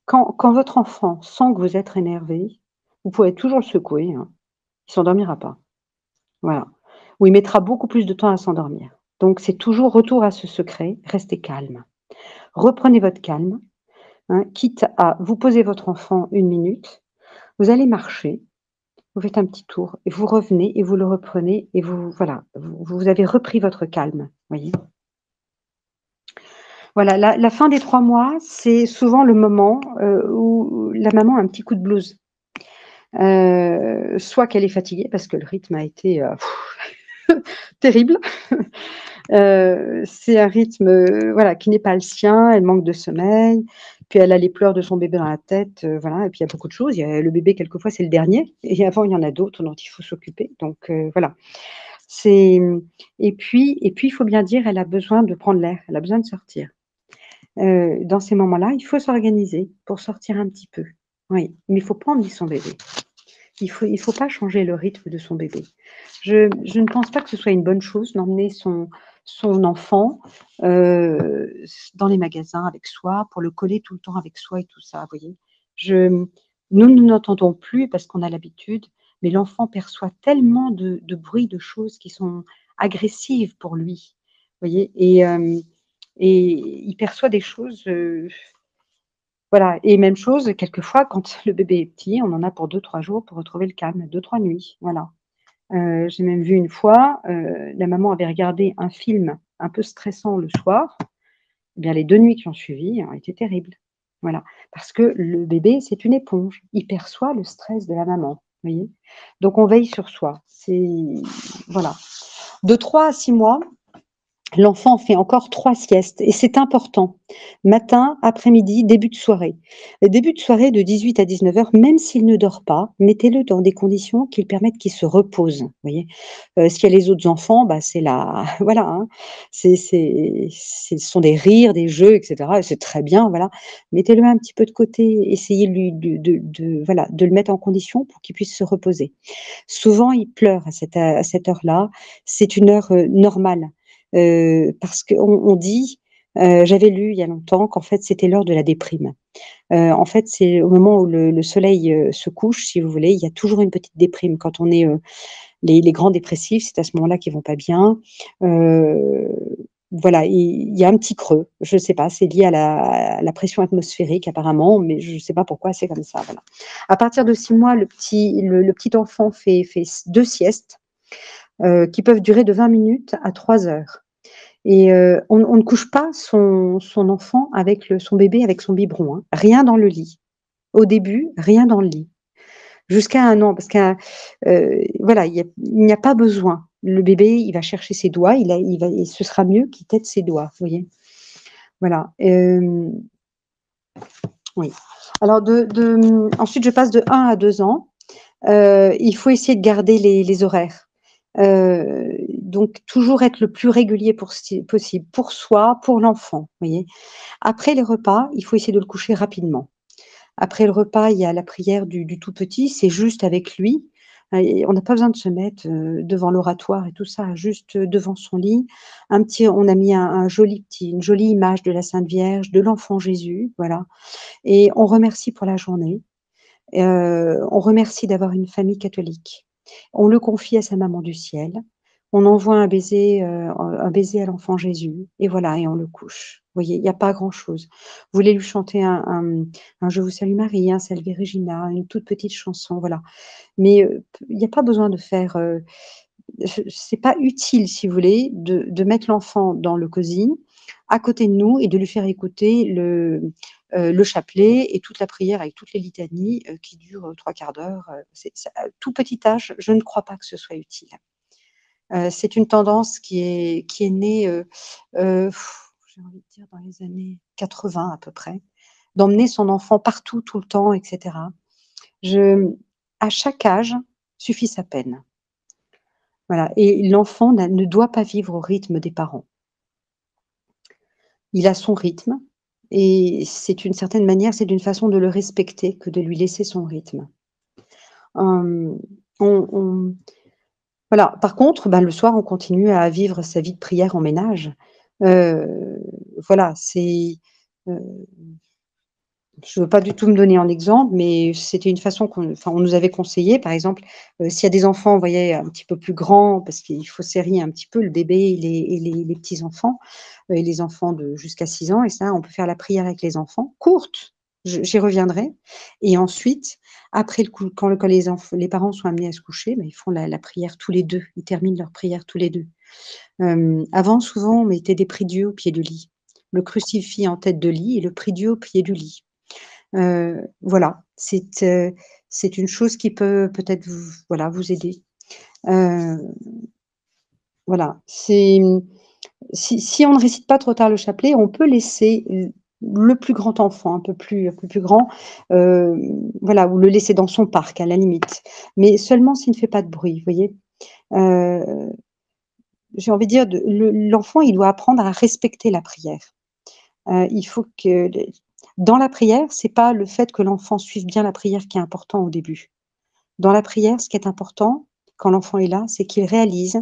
quand votre enfant sent que vous êtes énervé, vous pouvez toujours le secouer, hein, il s'endormira pas. Voilà. Ou il mettra beaucoup plus de temps à s'endormir. Donc c'est toujours retour à ce secret, restez calme. Reprenez votre calme, hein, quitte à vous poser votre enfant 1 minute, vous allez marcher, vous faites un petit tour et vous revenez et vous le reprenez et vous voilà, vous avez repris votre calme, voyez? Voilà, la fin des 3 mois, c'est souvent le moment, où la maman a un petit coup de blues. Soit qu'elle est fatiguée parce que le rythme a été, terrible. C'est un rythme, voilà, qui n'est pas le sien, elle manque de sommeil, puis elle a les pleurs de son bébé dans la tête, voilà et puis il y a beaucoup de choses. Il y a le bébé quelquefois, c'est le dernier et avant il y en a d'autres dont il faut s'occuper donc voilà. C'est, et puis il faut bien dire, elle a besoin de prendre l'air, elle a besoin de sortir. Dans ces moments-là, il faut s'organiser pour sortir un petit peu. Oui, mais il faut pas emmener son bébé. Il faut pas changer le rythme de son bébé. Je ne pense pas que ce soit une bonne chose d'emmener son enfant, dans les magasins avec soi, pour le coller tout le temps avec soi et tout ça, vous voyez? Je Nous n'entendons plus parce qu'on a l'habitude, mais l'enfant perçoit tellement de bruits, de choses qui sont agressives pour lui, vous voyez? Et il perçoit des choses, voilà et même chose, quelquefois, quand le bébé est petit, on en a pour 2-3 jours pour retrouver le calme, 2-3 nuits, voilà. J'ai même vu une fois, la maman avait regardé un film un peu stressant le soir, eh bien les 2 nuits qui ont suivi ont été terribles. Voilà, parce que le bébé, c'est une éponge, il perçoit le stress de la maman, vous voyez? Donc on veille sur soi, c'est voilà. De 3 à 6 mois, l'enfant fait encore 3 siestes et c'est important. Matin, après-midi, début de soirée. Le début de soirée de 18 à 19 heures, même s'il ne dort pas, mettez-le dans des conditions qui permettent qu'il se repose, vous voyez? S'il y a les autres enfants, bah, c'est la voilà, hein, ce sont des rires, des jeux et cetera et c'est très bien, voilà. Mettez-le un petit peu de côté, essayez de lui voilà, de le mettre en condition pour qu'il puisse se reposer. Souvent, il pleure à cette heure-là. C'est une heure, normale, parce qu'on dit, j'avais lu il y a longtemps qu'en fait, c'était l'heure de la déprime. En fait, c'est au moment où le soleil, se couche, si vous voulez, il y a toujours une petite déprime. Quand on est, les grands dépressifs, c'est à ce moment-là qu'ils vont pas bien. Heu, voilà, il y a un petit creux. Je ne sais pas, c'est lié à la pression atmosphérique apparemment, mais je ne sais pas pourquoi c'est comme ça, voilà. À partir de 6 mois, le petit enfant fait 2 siestes, qui peuvent durer de 20 minutes à 3 heures et on ne couche pas son enfant avec son bébé avec son biberon, hein. Rien dans le lit. Au début, rien dans le lit. Jusqu'à 1 an parce voilà, il n'y a pas besoin. Le bébé, il va chercher ses doigts, et ce sera mieux qu'il tette ses doigts, vous voyez? Voilà, oui. Alors ensuite je passe de 1 à 2 ans. Il faut essayer de garder les horaires. Donc toujours être le plus régulier possible, pour soi, pour l'enfant, vous voyez? Après les repas, il faut essayer de le coucher rapidement. Après le repas, il y a la prière du tout petit, c'est juste avec lui, et on n'a pas besoin de se mettre, devant l'oratoire et tout ça, juste, devant son lit. On a mis une jolie image de la Sainte Vierge, de l'enfant Jésus, voilà et on remercie pour la journée. On remercie d'avoir une famille catholique. On le confie à sa maman du ciel. On envoie un baiser à l'enfant Jésus et voilà et on le couche. Vous voyez, il y a pas grand-chose. Vous voulez lui chanter un Je vous salue Marie, un Salve Regina, une toute petite chanson, voilà. Mais, il n'y a pas besoin de faire, c'est pas utile, si vous voulez, de mettre l'enfant dans le cosy, à côté de nous et de lui faire écouter le chapelet et toute la prière avec toutes les litanies, qui durent, 3/4 d'heure, c'est ça tout petit âge, je ne crois pas que ce soit utile. C'est une tendance qui est née, heu, j'ai envie de dire dans les années 80 à peu près, d'emmener son enfant partout, tout le temps et cetera. Je À chaque âge, suffit sa peine. Voilà. Et l'enfant ne doit pas vivre au rythme des parents. Il a son rythme et c'est une certaine manière, c'est d'une façon de le respecter que de lui laisser son rythme. On voilà. Par contre, ben, le soir, on continue à vivre sa vie de prière en ménage. Voilà, c'est, heu je ne veux pas du tout me donner en exemple, mais c'était une façon on nous avait conseillé, par exemple, s'il y a des enfants, vous voyez, un petit peu plus grands, parce qu'il faut serrer un petit peu le bébé et les petits-enfants, et les enfants de jusqu'à 6 ans et ça, on peut faire la prière avec les enfants, courte, j'y reviendrai et ensuite, après le coup, quand les parents sont amenés à se coucher, bah, ils font la prière tous les 2. Ils terminent leur prière tous les 2. Avant, souvent, on mettait des prie-dieux au pied du lit. Le crucifix en tête de lit et le prie-dieu au pied du lit. Voilà, c'est une chose qui peut peut-être vous aider. Heu, voilà, si on ne récite pas trop tard le chapelet, on peut laisser le plus grand enfant, un peu plus grand, voilà, ou le laisser dans son parc à la limite, mais seulement s'il ne fait pas de bruit, vous voyez? Heu, j'ai envie de dire l'enfant, il doit apprendre à respecter la prière. Il faut que dans la prière, c'est pas le fait que l'enfant suive bien la prière qui est important au début. Dans la prière, ce qui est important, quand l'enfant est là, c'est qu'il réalise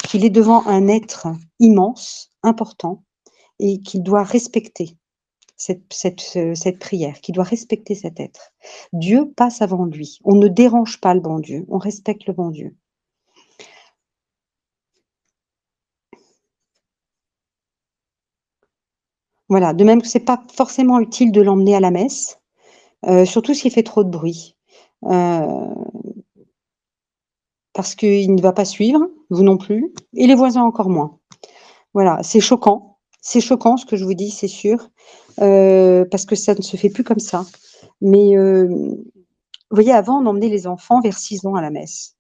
qu'il est devant un être immense, important et qu'il doit respecter cette prière, qu'il doit respecter cet être. Dieu passe avant lui. On ne dérange pas le bon Dieu, on respecte le bon Dieu. Voilà, de même que c'est pas forcément utile de l'emmener à la messe, surtout s'il fait trop de bruit. Heu Parce qu'il ne va pas suivre, vous non plus, et les voisins encore moins. Voilà, c'est choquant ce que je vous dis, c'est sûr, parce que ça ne se fait plus comme ça. Mais, vous voyez, avant, on emmenait les enfants vers 6 ans à la messe.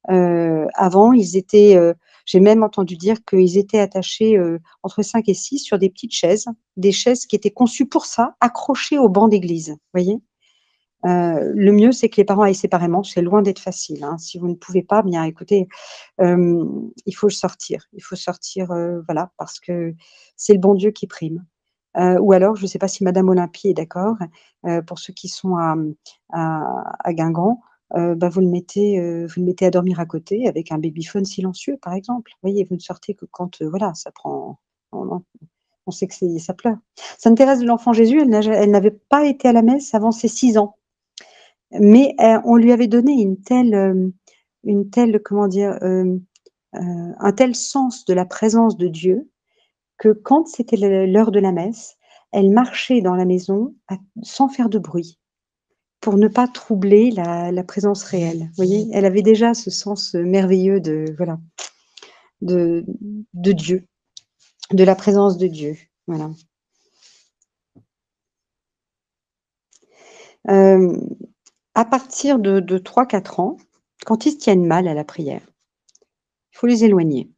Avant, ils étaient, j'ai même entendu dire qu'ils étaient attachés, entre 5 et 6 sur des petites chaises, des chaises qui étaient conçues pour ça, accrochées au banc d'église, vous voyez? Le mieux, c'est que les parents aillent séparément, c'est loin d'être facile, hein. Si vous ne pouvez pas, bien écoutez, il faut sortir. Il faut sortir, voilà, parce que c'est le bon Dieu qui prime. Ou alors, je ne sais pas si madame Olympie est d'accord, pour ceux qui sont à Guingamp, bah, vous le mettez à dormir à côté avec un babyphone silencieux, par exemple. Vous voyez, vous ne sortez que quand, voilà, ça prend on sait que ça pleure. Sainte Thérèse de l'Enfant Jésus, elle n'avait pas été à la messe avant ses 6 ans. Mais, on lui avait donné une telle, comment dire? Un tel sens de la présence de Dieu que quand c'était l'heure de la messe, elle marchait dans la maison sans faire de bruit, pour ne pas troubler la présence réelle. Vous voyez? Elle avait déjà ce sens, merveilleux de voilà, de de Dieu, de la présence de Dieu. Voilà. Hem, à partir de 3-4 ans, quand ils se tiennent mal à la prière, il faut les éloigner.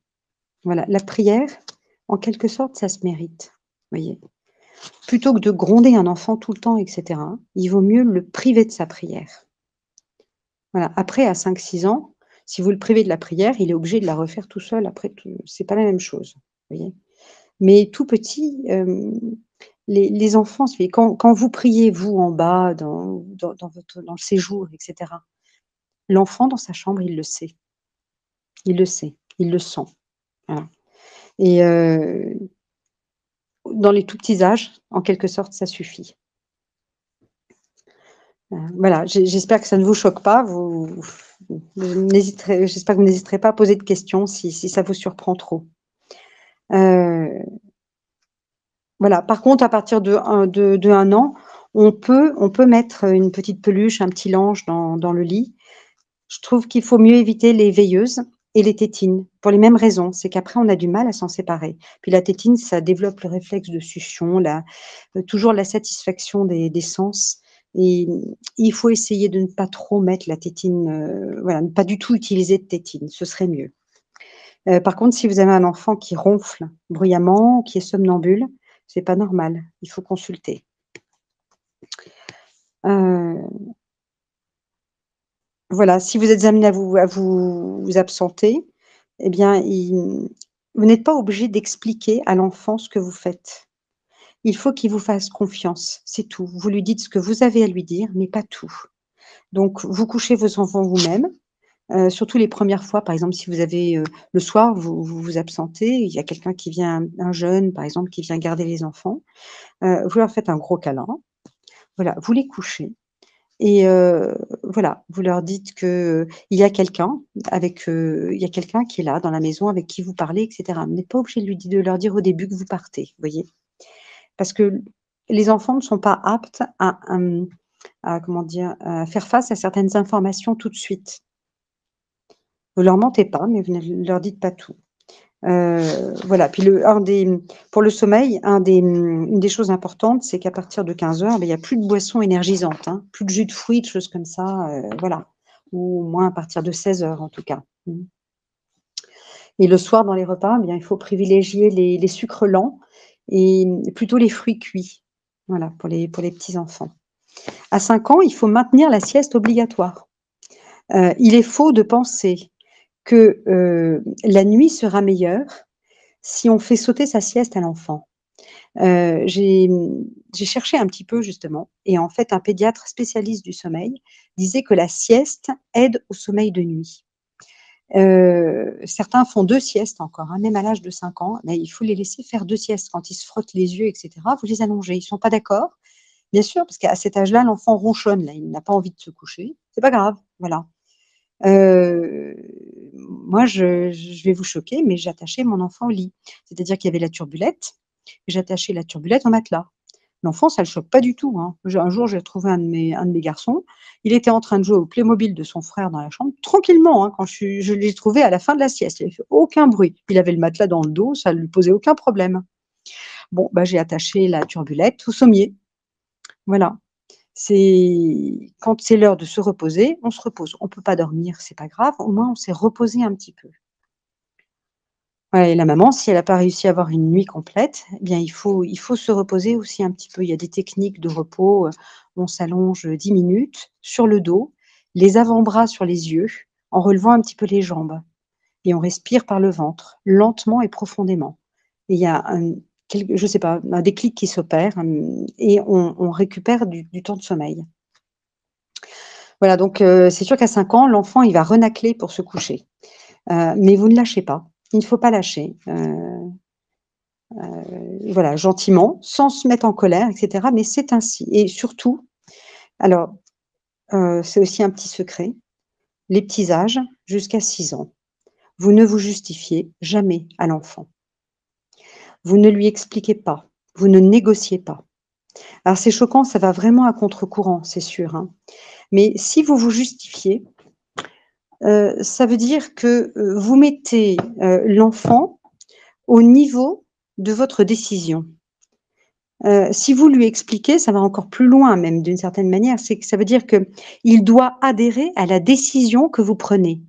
Voilà, la prière, en quelque sorte, ça se mérite, vous voyez? Plutôt que de gronder un enfant tout le temps et cetera, il vaut mieux le priver de sa prière. Voilà, après à 5-6 ans, si vous le privez de la prière, il est obligé de la refaire tout seul après tout c'est pas la même chose, vous voyez? Mais tout petit, les enfants, c'est quand vous priez, vous, en bas, dans le séjour et cetera, l'enfant dans sa chambre, il le sait. Il le sait, il le sent, voilà et dans les tout petits âges, en quelque sorte, ça suffit. Voilà, j'espère que ça ne vous choque pas. J'espère que vous n'hésiterez pas à poser de questions si ça vous surprend trop. Heu, voilà, par contre, à partir de 1 an, on peut mettre une petite peluche, un petit lange dans le lit. Je trouve qu'il faut mieux éviter les veilleuses et les tétines, pour les mêmes raisons. C'est qu'après, on a du mal à s'en séparer. Puis la tétine, ça développe le réflexe de succion, toujours la satisfaction des sens et il faut essayer de ne pas trop mettre la tétine, voilà, ne pas du tout utiliser de tétine, ce serait mieux. Par contre, si vous avez un enfant qui ronfle bruyamment, qui est somnambule, c'est pas normal, il faut consulter. Heu, voilà, si vous êtes amené à vous absenter, eh bien, vous n'êtes pas obligé d'expliquer à l'enfant ce que vous faites. Il faut qu'il vous fasse confiance, c'est tout. Vous lui dites ce que vous avez à lui dire, mais pas tout. Donc vous couchez vos enfants vous-même, surtout les premières fois, par exemple, si vous avez, le soir, vous vous absentez, il y a quelqu'un qui vient, un jeune, par exemple, qui vient garder les enfants, vous leur faites un gros câlin, voilà, vous les couchez et voilà, vous leur dites que, il y a quelqu'un il y a quelqu'un qui est là dans la maison avec qui vous parlez et cetera. Vous n'êtes pas obligé de leur dire au début que vous partez, vous voyez? Parce que les enfants ne sont pas aptes à comment dire? À faire face à certaines informations tout de suite. Vous leur mentez pas, mais vous ne leur dites pas tout. Voilà, puis pour le sommeil, une des choses importantes, c'est qu'à partir de 15:00, il y a plus de boissons énergisantes, hein, plus de jus de fruits, de choses comme ça, voilà, ou au moins à partir de 16:00 en tout cas. Mmh. Et le soir dans les repas, eh bien, il faut privilégier les sucres lents et plutôt les fruits cuits. Voilà, pour les petits enfants. À 5 ans, il faut maintenir la sieste obligatoire. Il est faux de penser que, la nuit sera meilleure si on fait sauter sa sieste à l'enfant. J'ai cherché un petit peu justement et en fait un pédiatre spécialiste du sommeil disait que la sieste aide au sommeil de nuit. Certains font 2 siestes encore, hein, même à l'âge de 5 ans, mais il faut les laisser faire 2 siestes. Quand ils se frottent les yeux et cetera, vous les allongez. Ils sont pas d'accord, bien sûr, parce qu'à cet âge-là, l'enfant ronchonne, là, il n'a pas envie de se coucher. C'est pas grave, voilà. Heu, Moi, je vais vous choquer, mais j'attachais mon enfant au lit. C'est-à-dire qu'il y avait la turbulette, j'attachais la turbulette au matelas. L'enfant, ça le choque pas du tout, hein. Un jour, j'ai retrouvé un de mes garçons, il était en train de jouer au Playmobil de son frère dans la chambre, tranquillement, hein, quand je l'ai trouvé à la fin de la sieste. Il avait fait aucun bruit. Il avait le matelas dans le dos, ça lui posait aucun problème. Bon, bah, j'ai attaché la turbulette au sommier. Voilà. C'est quand c'est l'heure de se reposer, on se repose. On peut pas dormir, c'est pas grave, au moins on s'est reposé un petit peu. Ouais et la maman, si elle a pas réussi à avoir une nuit complète, eh bien il faut se reposer aussi un petit peu. Il y a des techniques de repos, on s'allonge, 10 minutes sur le dos, les avant-bras sur les yeux, en relevant un petit peu les jambes et on respire par le ventre, lentement et profondément. Et il y a je sais pas, un déclic qui s'opère, et on récupère du temps de sommeil. Voilà, donc c'est sûr qu'à 5 ans, l'enfant, il va renâcler pour se coucher. Mais vous ne lâchez pas. Il ne faut pas lâcher. Voilà, gentiment, sans se mettre en colère et cetera, mais c'est ainsi et surtout, alors, c'est aussi un petit secret, les petits âges jusqu'à 6 ans, vous ne vous justifiez jamais à l'enfant. Vous ne lui expliquez pas, vous ne négociez pas. Alors c'est choquant, ça va vraiment à contre-courant, c'est sûr, hein, mais si vous vous justifiez, ça veut dire que, vous mettez, l'enfant au niveau de votre décision. Si vous lui expliquez, ça va encore plus loin même d'une certaine manière, c'est que ça veut dire qu'il doit adhérer à la décision que vous prenez.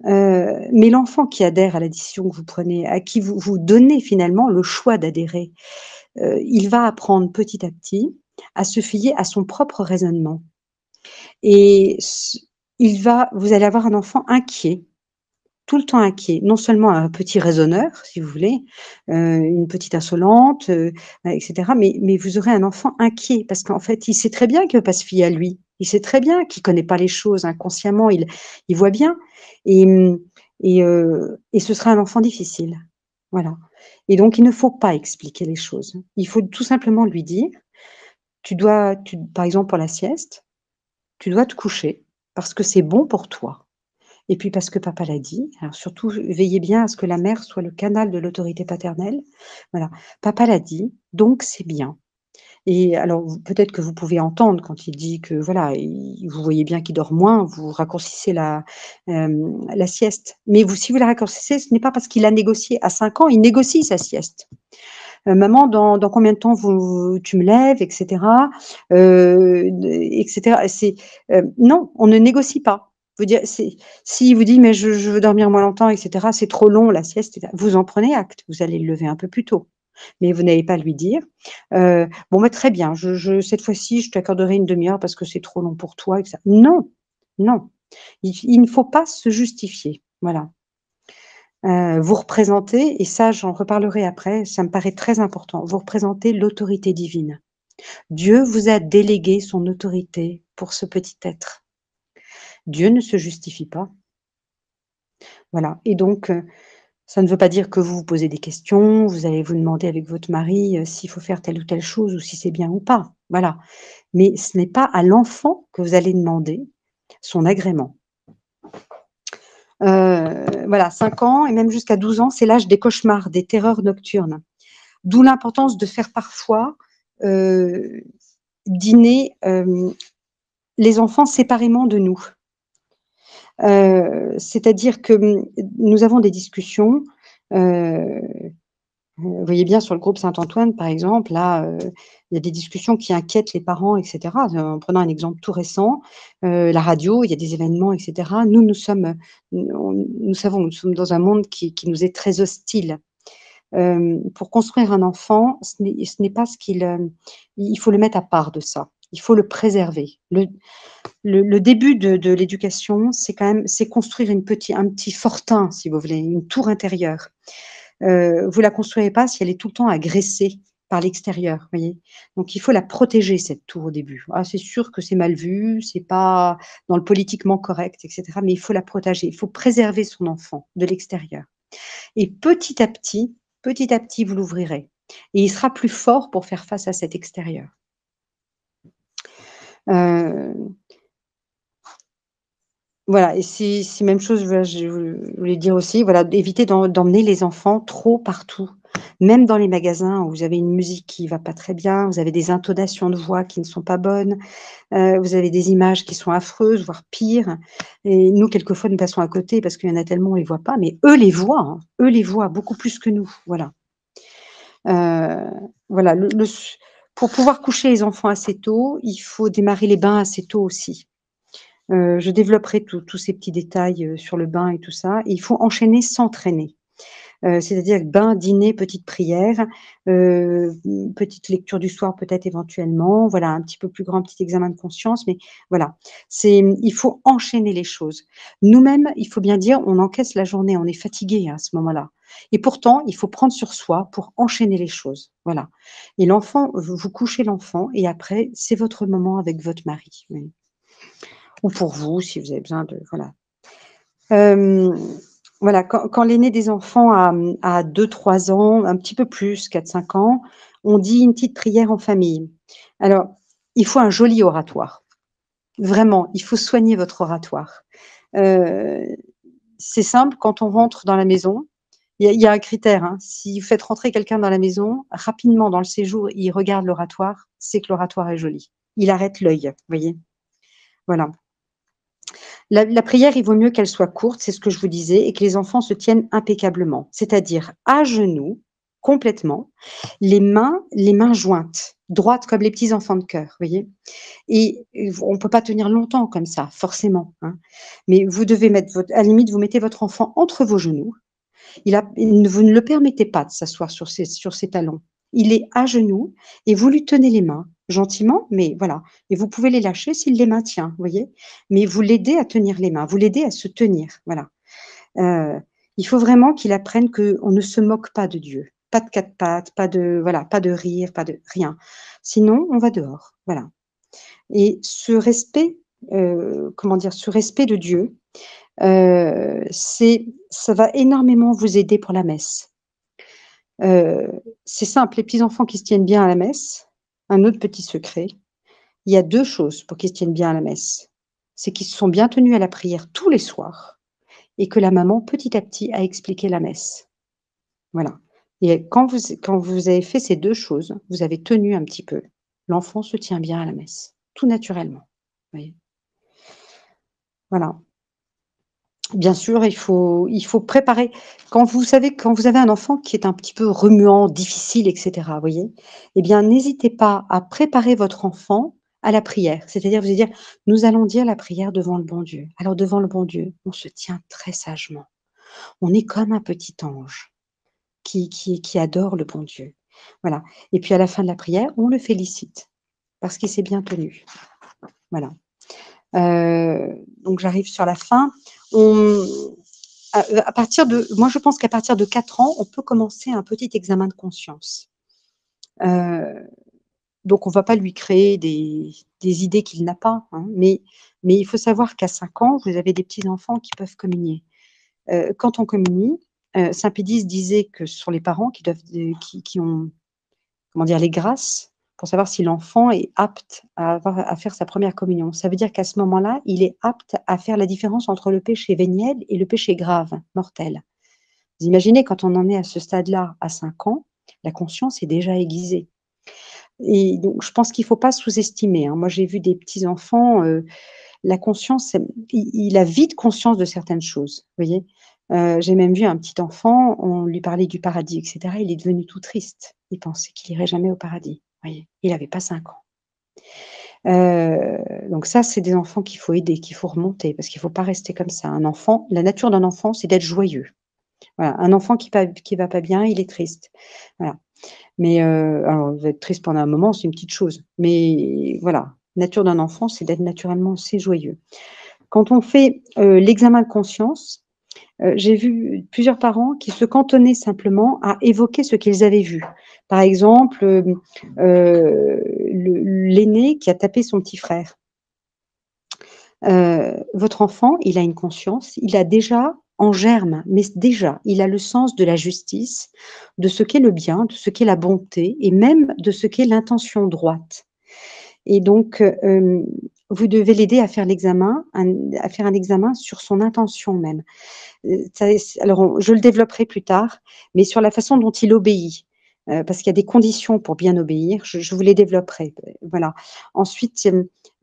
Mais l'enfant qui adhère à la décision que vous prenez, à qui vous donnez finalement le choix d'adhérer, il va apprendre petit à petit à se fier à son propre raisonnement et vous allez avoir un enfant inquiet. Tout le temps inquiet, non seulement un petit raisonneur, si vous voulez, une petite insolente, et cetera, mais vous aurez un enfant inquiet parce qu'en fait, il sait très bien qu'il ne veut pas se fier à lui. Il sait très bien qu'il ne connaît pas les choses inconsciemment, il voit bien et et ce sera un enfant difficile. Voilà et donc il ne faut pas expliquer les choses. Il faut tout simplement lui dire: par exemple pour la sieste, «Tu dois te coucher parce que c'est bon pour toi». Et puis parce que papa l'a dit, alors surtout veillez bien à ce que la mère soit le canal de l'autorité paternelle. Voilà, papa l'a dit, donc c'est bien. Et alors peut-être que vous pouvez entendre quand il dit que voilà, vous voyez bien qu'il dort moins, vous raccourcissez la sieste. Mais si vous la raccourcissez, ce n'est pas parce qu'il a négocié. À 5 ans, il négocie sa sieste. Maman, dans combien de temps tu me lèves, etc. etc. Non, on ne négocie pas. Vous dire, s'il vous dit, mais je veux dormir moins longtemps, etc., c'est trop long la sieste, vous en prenez acte, vous allez le lever un peu plus tôt. Mais vous n'allez pas lui dire, bon, bah, très bien, cette fois-ci, je t'accorderai une demi-heure parce que c'est trop long pour toi. Non, Non, il ne faut pas se justifier, voilà. Vous représentez, et ça j'en reparlerai après, ça me paraît très important, vous représentez l'autorité divine. Dieu vous a délégué son autorité pour ce petit être. Dieu ne se justifie pas. Voilà, et donc ça ne veut pas dire que vous vous posez des questions, vous allez vous demander avec votre mari, s'il faut faire telle ou telle chose ou si c'est bien ou pas, voilà. Mais ce n'est pas à l'enfant que vous allez demander son agrément. Voilà, 5 ans et même jusqu'à 12 ans, c'est l'âge des cauchemars, des terreurs nocturnes. D'où l'importance de faire parfois, dîner, les enfants séparément de nous. C'est-à-dire que, nous avons des discussions, vous voyez bien sur le groupe Saint-Antoine, par exemple, là, il y a des discussions qui inquiètent les parents et cetera. En prenant un exemple tout récent, la radio, il y a des événements et cetera. Nous sommes, nous savons, nous sommes dans un monde qui nous est très hostile. Pour construire un enfant, ce n'est pas ce qu'il, il faut le mettre à part de ça. Il faut le préserver. Le début de l'éducation, c'est quand même, c'est construire un petit fortin, si vous voulez, une tour intérieure. Vous la construirez pas si elle est tout le temps agressée par l'extérieur, voyez? Donc il faut la protéger cette tour au début. Ah, c'est sûr que c'est mal vu, c'est pas dans le politiquement correct et cetera, mais il faut la protéger. Il faut préserver son enfant de l'extérieur et petit à petit, vous l'ouvrirez et il sera plus fort pour faire face à cet extérieur. Heu Voilà, et c'est même chose, voilà, je voulais dire aussi, voilà, d'éviter d'emmener les enfants trop partout. Même dans les magasins où vous avez une musique qui va pas très bien, vous avez des intonations de voix qui ne sont pas bonnes, vous avez des images qui sont affreuses, voire pires, et nous, quelquefois, nous passons à côté parce qu'il y en a tellement, on les voit pas, mais eux les voient, hein, eux les voient beaucoup plus que nous, voilà. Voilà, pour pouvoir coucher les enfants assez tôt, il faut démarrer les bains assez tôt aussi. Je développerai tous ces petits détails, sur le bain et tout ça. Et il faut enchaîner sans traîner. C'est-à-dire bain, dîner, petite prière, petite lecture du soir peut-être éventuellement, voilà, un petit peu plus grand, petit examen de conscience, mais voilà. Il faut enchaîner les choses. Nous-mêmes, il faut bien dire, on encaisse la journée, on est fatigué à ce moment-là, et pourtant, il faut prendre sur soi pour enchaîner les choses, voilà. Et l'enfant, vous couchez l'enfant et après, c'est votre moment avec votre mari, oui, ou pour vous si vous avez besoin de, voilà. Hem, voilà, quand l'aîné des enfants a 2-3 ans, un petit peu plus, 4-5 ans, on dit une petite prière en famille. Alors, il faut un joli oratoire. Vraiment, il faut soigner votre oratoire. Heu, c'est simple, quand on rentre dans la maison, il y a un critère, hein. Si vous faites rentrer quelqu'un dans la maison, rapidement dans le séjour, il regarde l'oratoire, c'est que l'oratoire est joli. Il arrête l'œil, vous voyez? Voilà. La prière, il vaut mieux qu'elle soit courte, c'est ce que je vous disais, et que les enfants se tiennent impeccablement. C'est-à-dire à genoux, complètement, les mains jointes, droites comme les petits enfants de cœur, voyez? Et on ne peut pas tenir longtemps comme ça, forcément, hein. Mais vous devez mettre à la limite, vous mettez votre enfant entre vos genoux. Vous ne le permettez pas de s'asseoir sur ses talons. Il est à genoux et vous lui tenez les mains gentiment, mais voilà, et vous pouvez les lâcher s'il les maintient, vous voyez? Mais vous l'aidez à tenir les mains, vous l'aidez à se tenir, voilà. Heu, il faut vraiment qu'il apprenne qu'on ne se moque pas de Dieu. Pas de quatre pattes, pas de, voilà, pas de rire, pas de rien. Sinon, on va dehors, voilà. Et ce respect, comment dire? Ce respect de Dieu, ça va énormément vous aider pour la messe. C'est simple, les petits enfants qui se tiennent bien à la messe, un autre petit secret, il y a 2 choses pour qu'ils se tiennent bien à la messe. C'est qu'ils se sont bien tenus à la prière tous les soirs et que la maman, petit à petit, a expliqué la messe. Voilà, et quand vous avez fait ces 2 choses, vous avez tenu un petit peu, l'enfant se tient bien à la messe, tout naturellement, vous voyez? Voilà. Bien sûr, il faut préparer. Quand vous avez un enfant qui est un petit peu remuant, difficile et cetera, vous voyez? Eh bien, n'hésitez pas à préparer votre enfant à la prière. C'est-à-dire, vous allez dire: «Nous allons dire la prière devant le bon Dieu». Alors devant le bon Dieu, on se tient très sagement. On est comme un petit ange qui adore le bon Dieu. Voilà, et puis à la fin de la prière, on le félicite parce qu'il s'est bien tenu. Voilà. donc j'arrive sur la fin. Moi, je pense qu'à partir de 4 ans, on peut commencer un petit examen de conscience. Donc, on ne va pas lui créer des idées qu'il n'a pas, hein, mais il faut savoir qu'à 5 ans, vous avez des petits-enfants qui peuvent communier. Quand on communie, Saint Pédis disait que ce sont les parents qui ont, comment dire, les grâces pour savoir si l'enfant est apte à faire sa première communion. Ça veut dire qu'à ce moment-là, il est apte à faire la différence entre le péché véniel et le péché grave, mortel. Vous imaginez, quand on en est à ce stade-là, à 5 ans, la conscience est déjà aiguisée. Et donc, je pense qu'il ne faut pas sous-estimer, hein. Moi, j'ai vu des petits-enfants, la conscience, il a vite conscience de certaines choses, vous voyez. J'ai même vu un petit enfant, on lui parlait du paradis, etc. Il est devenu tout triste. Il pensait qu'il irait jamais au paradis, vous voyez. Il n'avait pas 5 ans. Donc ça, c'est des enfants qu'il faut aider, qu'il faut remonter, parce qu'il ne faut pas rester comme ça. Un enfant, la nature d'un enfant, c'est d'être joyeux. Voilà. Un enfant qui va pas bien, il est triste. Voilà. Mais alors, il va être triste pendant un moment, c'est une petite chose. Mais voilà, la nature d'un enfant, c'est d'être naturellement assez joyeux. Quand on fait l'examen de conscience, j'ai vu plusieurs parents qui se cantonnaient simplement à évoquer ce qu'ils avaient vu. Par exemple, l'aîné qui a tapé son petit frère. Votre enfant, il a une conscience, il a déjà en germe, mais déjà, il a le sens de la justice, de ce qu'est le bien, de ce qu'est la bonté et même de ce qu'est l'intention droite. Et donc, vous devez l'aider à faire l'examen, à faire un examen sur son intention même. Alors, je le développerai plus tard, mais sur la façon dont il obéit, parce qu'il y a des conditions pour bien obéir. Je vous les développerai. Voilà. Ensuite,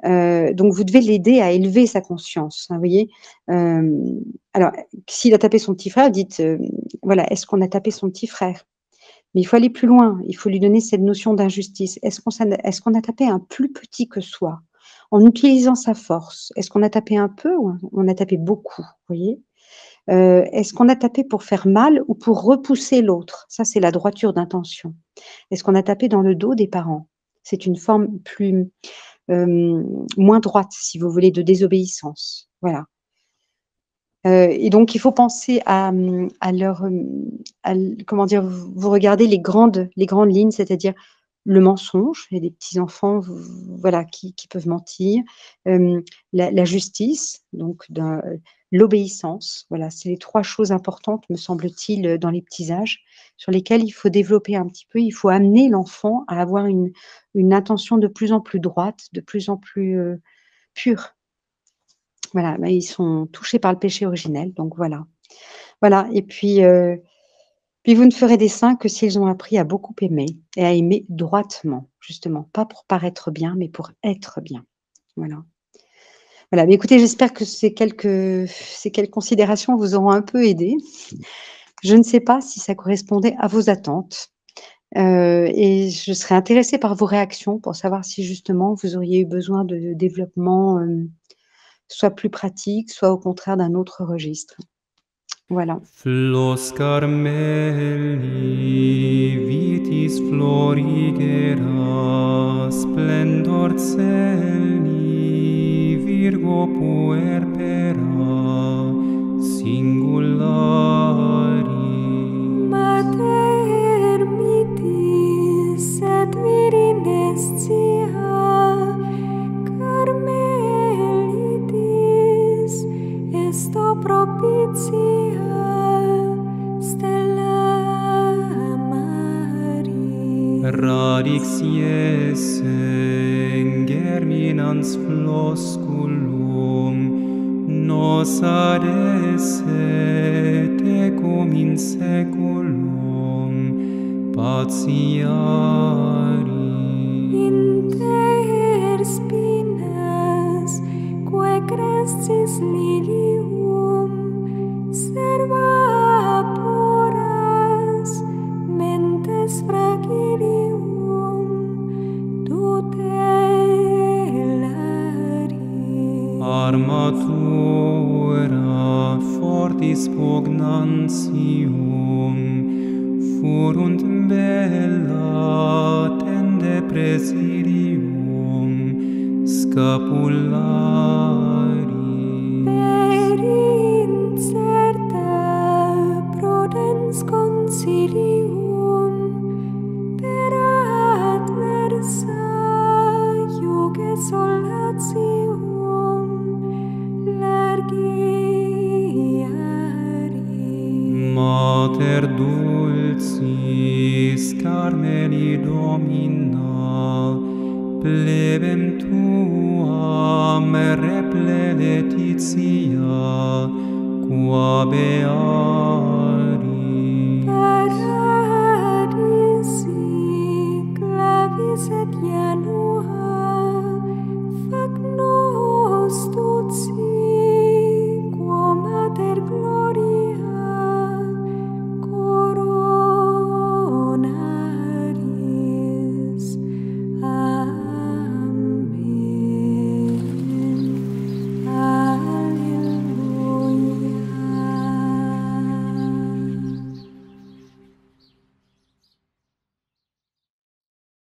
donc vous devez l'aider à élever sa conscience. Hein, vous voyez. Alors, s'il a tapé son petit frère, dites, voilà, est-ce qu'on a tapé son petit frère? Mais il faut aller plus loin. Il faut lui donner cette notion d'injustice. Est-ce qu'on a tapé un plus petit que soi, en utilisant sa force? Est-ce qu'on a tapé un peu ou on a tapé beaucoup? Vous voyez. Est-ce qu'on a tapé pour faire mal ou pour repousser l'autre? Ça, c'est la droiture d'intention. Est-ce qu'on a tapé dans le dos des parents? C'est une forme moins droite, si vous voulez, de désobéissance. Voilà. Et donc, il faut penser comment dire, vous regardez les grandes lignes, c'est-à-dire le mensonge. Il y a des petits-enfants, voilà, qui peuvent mentir. La justice, donc l'obéissance. Voilà, c'est les 3 choses importantes, me semble-t-il, dans les petits âges, sur lesquelles il faut développer un petit peu. Il faut amener l'enfant à avoir une intention de plus en plus droite, de plus en plus pure. Voilà, ils sont touchés par le péché originel, donc voilà. Voilà, et puis vous ne ferez des saints que s'ils ont appris à beaucoup aimer et à aimer droitement, justement, pas pour paraître bien, mais pour être bien. Voilà. Voilà, mais écoutez, j'espère que ces quelques considérations vous auront un peu aidé. Je ne sais pas si ça correspondait à vos attentes, et je serais intéressée par vos réactions pour savoir si justement vous auriez eu besoin de développement, soit plus pratique, soit au contraire d'un autre registre. Voilà. Flos Carmeli, vitis florigera, splendor celi, Virgo puerpera, singulari. Mater mitis et virinescia, Carmelitis, esto propitia, Stella Maris. Radix iessem germinans flosculum, nos ad esse tecum in saeculum patiari. Inter spinas, quae crescis lilium, serva puras, mentes fragilium, tutelari. Armatura fortis pugnantium, furunt bella tende presidium scapulari. Mater dulcis Carmeli Domina, plebem tuam reple Laetitia, qua beata